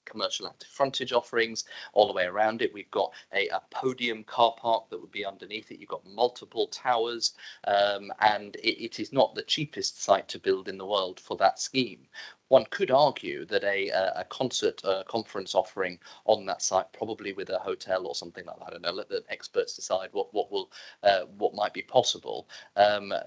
commercial active frontage offerings all the way around it. We've got a podium car park that would be underneath it. You've got multiple towers, and it is not the cheapest site to build in the world for that scheme. one could argue that a concert conference offering on that site, probably with a hotel or something like that, I don't know, let the experts decide what might be possible.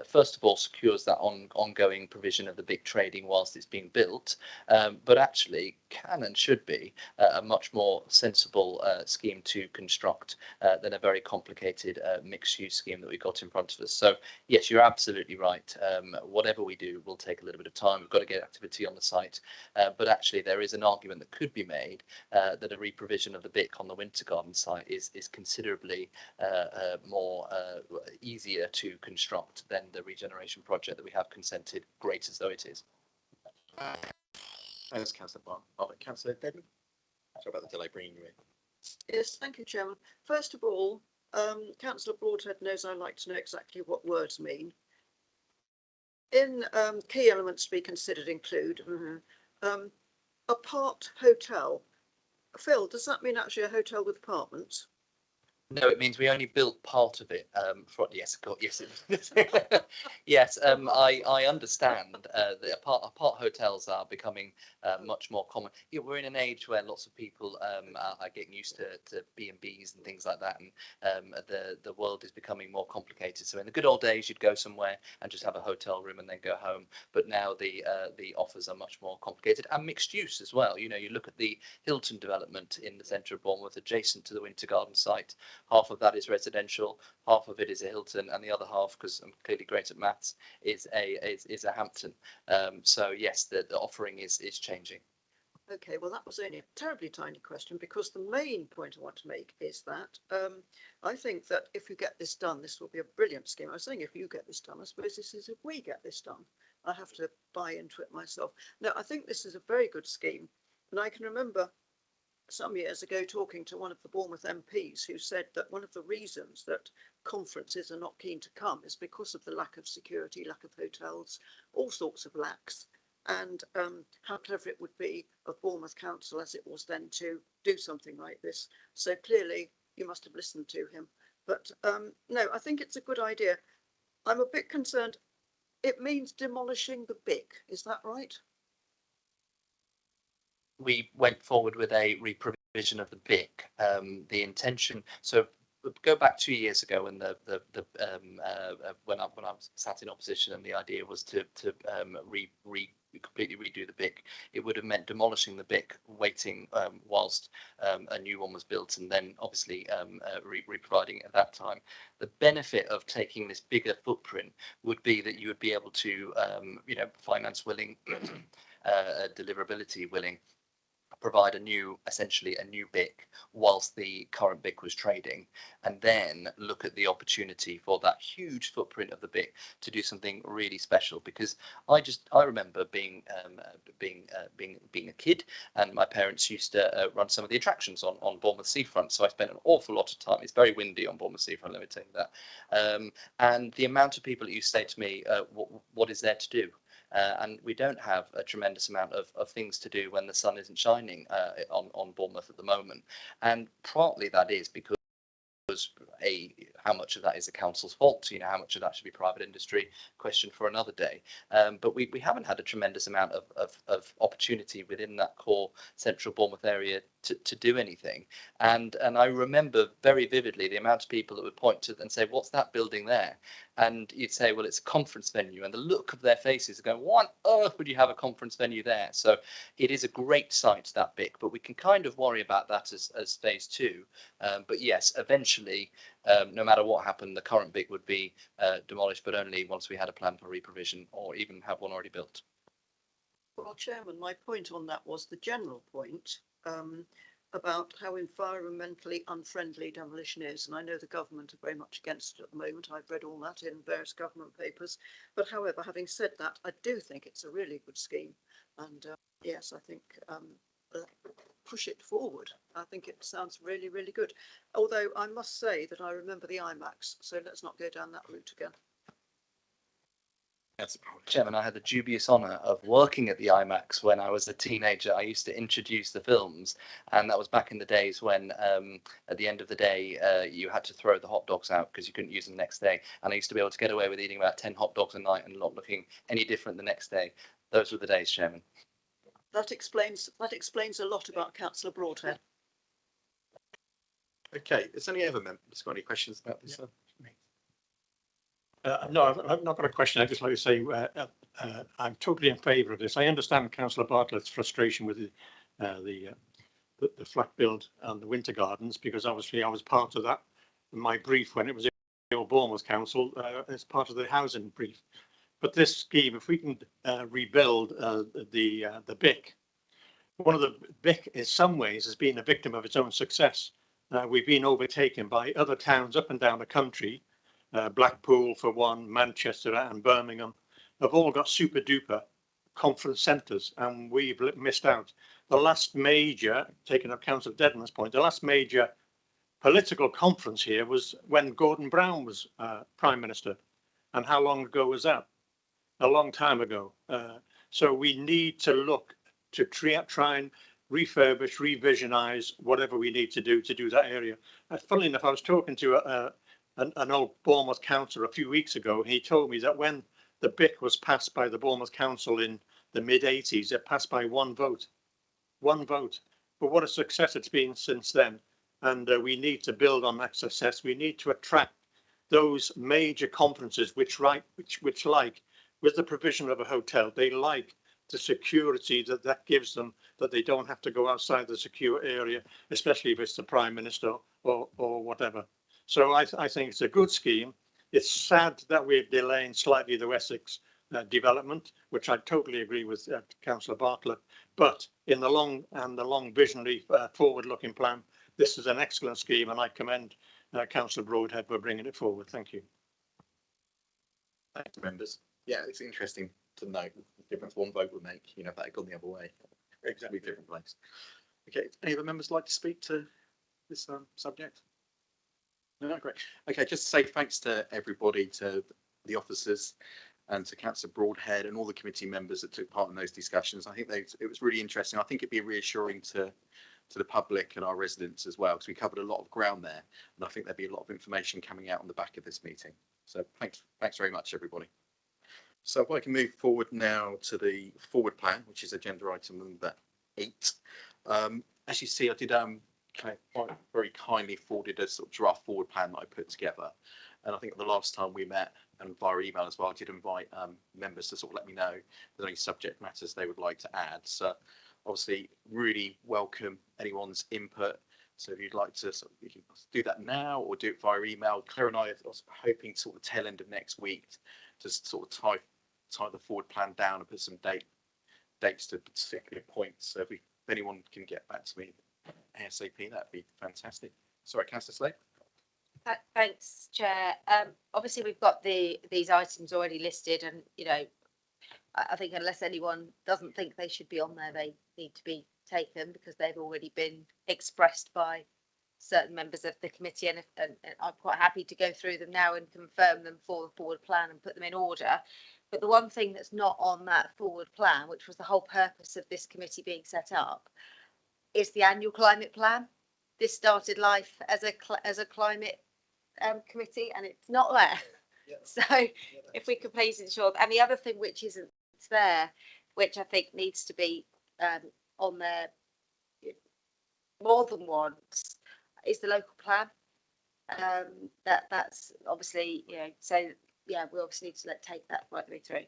First of all, secures that ongoing provision of the BIC trading whilst it's being built, but actually can and should be a much more sensible scheme to construct than a very complicated mixed-use scheme that we got in front of us. So yes, you're absolutely right. Whatever we do will take a little bit of time. We've got to get activity on the site, but actually there is an argument that could be made that a reprovision of the BIC on the Winter Garden site is considerably more easier to construct than the regeneration project that we have consented, great as though it is. Thanks, Councillor Bartlett. Councillor Dedman? Sorry about the delay bringing you in. Yes, thank you, Chairman. First of all, Councillor Broadhead knows I like to know exactly what words mean. In key elements to be considered include a part hotel. Phil, does that mean actually a hotel with apartments? No, it means we only built part of it. Yes, yes. I understand that apart hotels are becoming much more common. Yeah, we're in an age where lots of people are getting used to B&Bs and things like that, and the world is becoming more complicated. So in the good old days, you'd go somewhere and just have a hotel room and then go home. But now the offers are much more complicated and mixed use as well. You know, you look at the Hilton development in the centre of Bournemouth, adjacent to the Winter Garden site. Half of that is residential, half of it is a Hilton, and the other half, because I'm clearly great at maths, is a Hampton. So yes, the offering is changing. Okay, well that was only a terribly tiny question, because the main point I want to make is that I think that if you get this done, this will be a brilliant scheme. I was saying if you get this done, I suppose this is if we get this done. I have to buy into it myself. No, I think this is a very good scheme, and I can remember some years ago talking to one of the Bournemouth MPs who said that one of the reasons that conferences are not keen to come is because of the lack of security, lack of hotels, all sorts of lacks, and how clever it would be of Bournemouth Council as it was then to do something like this. So clearly you must have listened to him. But no, I think it's a good idea. I'm a bit concerned. It means demolishing the BIC, is that right? We went forward with a reprovision of the BIC. The intention, so go back 2 years ago when when I sat in opposition, and the idea was to completely redo the BIC. It would have meant demolishing the BIC, waiting whilst a new one was built, and then obviously re-providing it at that time. The benefit of taking this bigger footprint would be that you would be able to, finance willing, deliverability willing, provide essentially a new BIC whilst the current BIC was trading, and then look at the opportunity for that huge footprint of the BIC to do something really special. Because I remember being a kid, and my parents used to run some of the attractions on Bournemouth seafront, so I spent an awful lot of time. It's very windy on Bournemouth seafront, let me tell you that. And the amount of people that used to say to me, what is there to do? And we don't have a tremendous amount of things to do when the sun isn't shining on Bournemouth at the moment. And partly that is because how much of that is the council's fault, how much of that should be private industry, question for another day. But we haven't had a tremendous amount of opportunity within that core central Bournemouth area to do anything. And I remember very vividly the amount of people that would point to and say, what's that building there? And you'd say, well, it's a conference venue. And the look of their faces are going, what on earth would you have a conference venue there? So it is a great site, that BIC, but we can kind of worry about that as phase two. But yes, eventually, no matter what happened, the current BIC would be demolished, but only once we had a plan for reprovision or even have one already built. Well, Chairman, my point on that was the general point about how environmentally unfriendly demolition is. And I know the government are very much against it at the moment. I've read all that in various government papers. But however, having said that, I do think it's a really good scheme. And yes, I think push it forward. I think it sounds really, really good. Although I must say that I remember the IMAX, so let's not go down that route again. Chairman, I had the dubious honour of working at the IMAX when I was a teenager. I used to introduce the films, and that was back in the days when at the end of the day you had to throw the hot dogs out because you couldn't use them the next day. And I used to be able to get away with eating about 10 hot dogs a night and not looking any different the next day. Those were the days, Chairman. that explains a lot about Councillor Broadhead. Okay, is any other members got any questions about this? No, I've not got a question. I'd just like to say I'm totally in favour of this. I understand Councillor Bartlett's frustration with the flat build and the winter gardens, because obviously I was part of that in my brief when it was in the old Bournemouth Council as part of the housing brief. But this scheme, if we can rebuild the BIC, one of the BIC in some ways has been a victim of its own success. We've been overtaken by other towns up and down the country. Blackpool for one, Manchester and Birmingham have all got super duper conference centres, and we've missed out. The last major, taking up Councillor Dedman's point, the last major political conference here was when Gordon Brown was Prime Minister. And how long ago was that? A long time ago. So we need to look to try and refurbish, revisionise whatever we need to do that area. Funnily enough, I was talking to an old Bournemouth councillor a few weeks ago. He told me that when the BIC was passed by the Bournemouth Council in the mid-80s, it passed by one vote. One vote. But what a success it's been since then. And we need to build on that success. We need to attract those major conferences which like, with the provision of a hotel, they like the security that gives them, that they don't have to go outside the secure area, especially if it's the Prime Minister or whatever. So I think it's a good scheme. It's sad that we're delaying slightly the Wessex development, which I totally agree with Councillor Bartlett. But in the long visionary forward-looking plan, this is an excellent scheme, and I commend Councillor Broadhead for bringing it forward. Thank you. Thanks, members. Yeah, it's interesting to note the difference one vote would make, you know, if that had gone the other way. Exactly different place. Okay, any other members like to speak to this subject? No, great. Okay, just to say thanks to everybody, to the officers and to Councillor Broadhead and all the committee members that took part in those discussions. I think it was really interesting. I think it'd be reassuring to the public and our residents as well, because we covered a lot of ground there, and I think there'd be a lot of information coming out on the back of this meeting. So thanks very much, everybody. So if I can move forward now to the forward plan, which is agenda item number 8. As you see, I did very kindly forwarded a sort of draft forward plan that I put together, and I think the last time we met, and via email as well, I did invite members to sort of let me know if there's any subject matters they would like to add. So obviously really welcome anyone's input. So if you'd like to you can do that now or do it via email. Claire and I are hoping sort of tail end of next week to sort of tie the forward plan down and put some dates to particular points. So if anyone can get back to me ASAP, that'd be fantastic. Sorry, Councillor Slade. Thanks, Chair. Obviously, we've got these items already listed, and you know, I think unless anyone doesn't think they should be on there, they need to be taken because they've already been expressed by certain members of the committee, and I'm quite happy to go through them now and confirm them for the forward plan and put them in order. But the one thing that's not on that forward plan, which was the whole purpose of this committee being set up, is the annual climate plan. This started life as a climate committee, and it's not there. Yeah. So if we could please ensure, and the other thing which isn't there, which I think needs to be on there more than once, is the local plan. That's obviously, you know, so yeah, we obviously need to take that right the way through.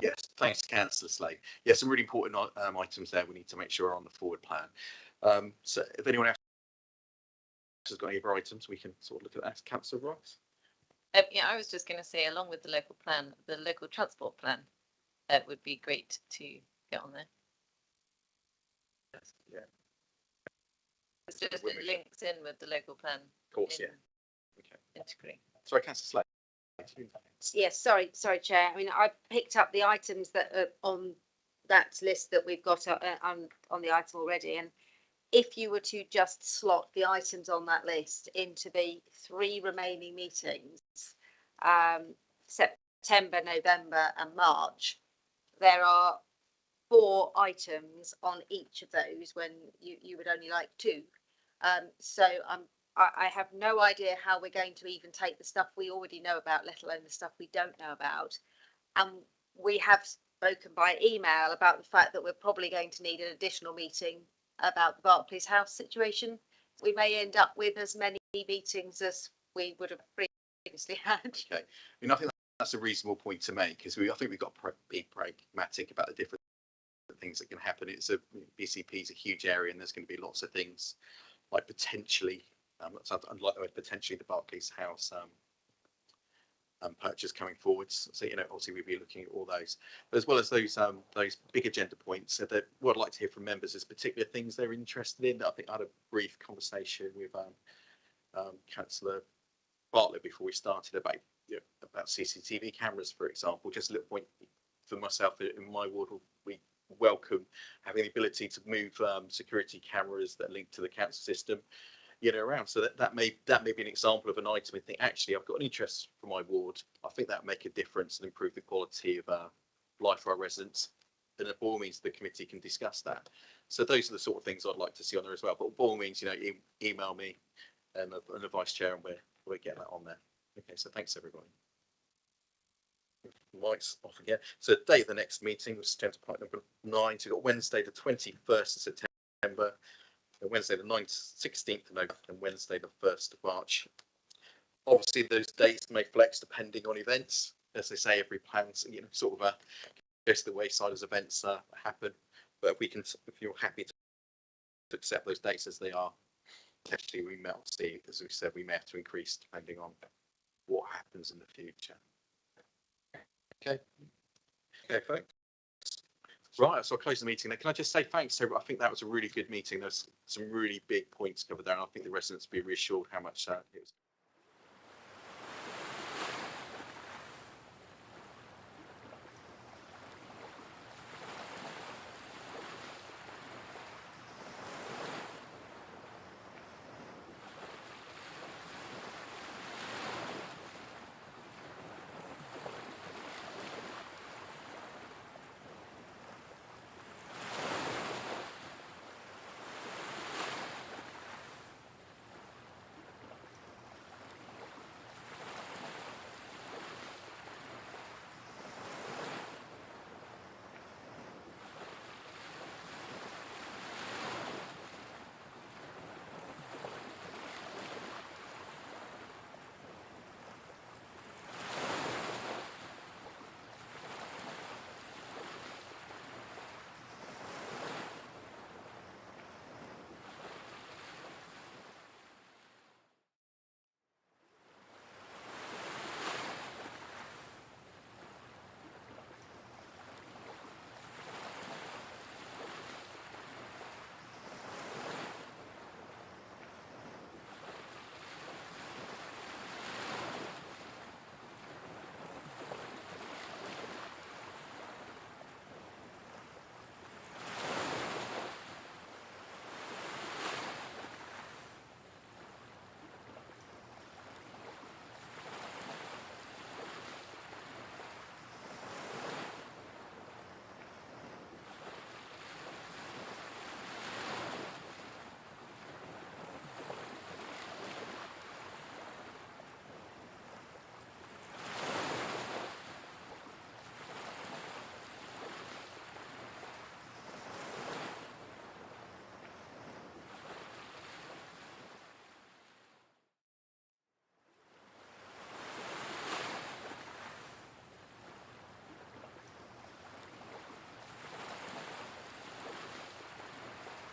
Yes, thanks, Councillor Slade. Yes, some really important items there we need to make sure are on the forward plan. So if anyone else has got any other items, we can sort of look at that. Councillor Rice. Yeah, I was just going to say, along with the local plan, the local transport plan, would be great to get on there. Yes, yeah. It's just it links in with the local plan. Of course, yeah. Okay. Integrate. Sorry, Councillor Slade. Yes, sorry, Chair. I mean, I picked up the items that are on that list that we've got on the item already, and if you were to just slot the items on that list into the 3 remaining meetings, September, November and March, there are 4 items on each of those when you would only like 2. So I'm I have no idea how we're going to even take the stuff we already know about, let alone the stuff we don't know about. And we have spoken by email about the fact that we're probably going to need an additional meeting about the Barclays House situation. We may end up with as many meetings as we would have previously had. Okay, I mean, I think that's a reasonable point to make, because I think we've got to be pragmatic about the different things that can happen. BCP is a huge area, and there's going to be lots of things like potentially, potentially the Barclays House purchase coming forwards. So, you know, obviously we'll be looking at all those, but as well as those big agenda points. So that what I'd like to hear from members is particular things they're interested in. I think I had a brief conversation with Councillor Bartlett before we started about CCTV cameras, for example. Just a little point for myself in my ward, we welcome having the ability to move security cameras that link to the council system, you know, around. So that may be an example of an item. I think actually I've got an interest for my ward. I think that would make a difference and improve the quality of life for our residents. And by all means, the committee can discuss that. So those are the sort of things I'd like to see on there as well. But by all means, you know, email me and the vice chair, and we'll get that on there. Okay, so thanks everybody. Mike's off again. So the date of the next meeting was agenda point number 9. So we've got Wednesday the 21st of September, Wednesday the 16th of November, and Wednesday the 1st of March. Obviously those dates may flex depending on events. As they say, every plan, you know, sort of goes to the wayside as events happen. But if you're happy to accept those dates as they are, potentially we may see, as we said, we may have to increase depending on what happens in the future. Okay, folks. Right, so I'll close the meeting then. Can I just say thanks to everyone? I think that was a really good meeting. There's some really big points covered there, and I think the residents will be reassured how much it was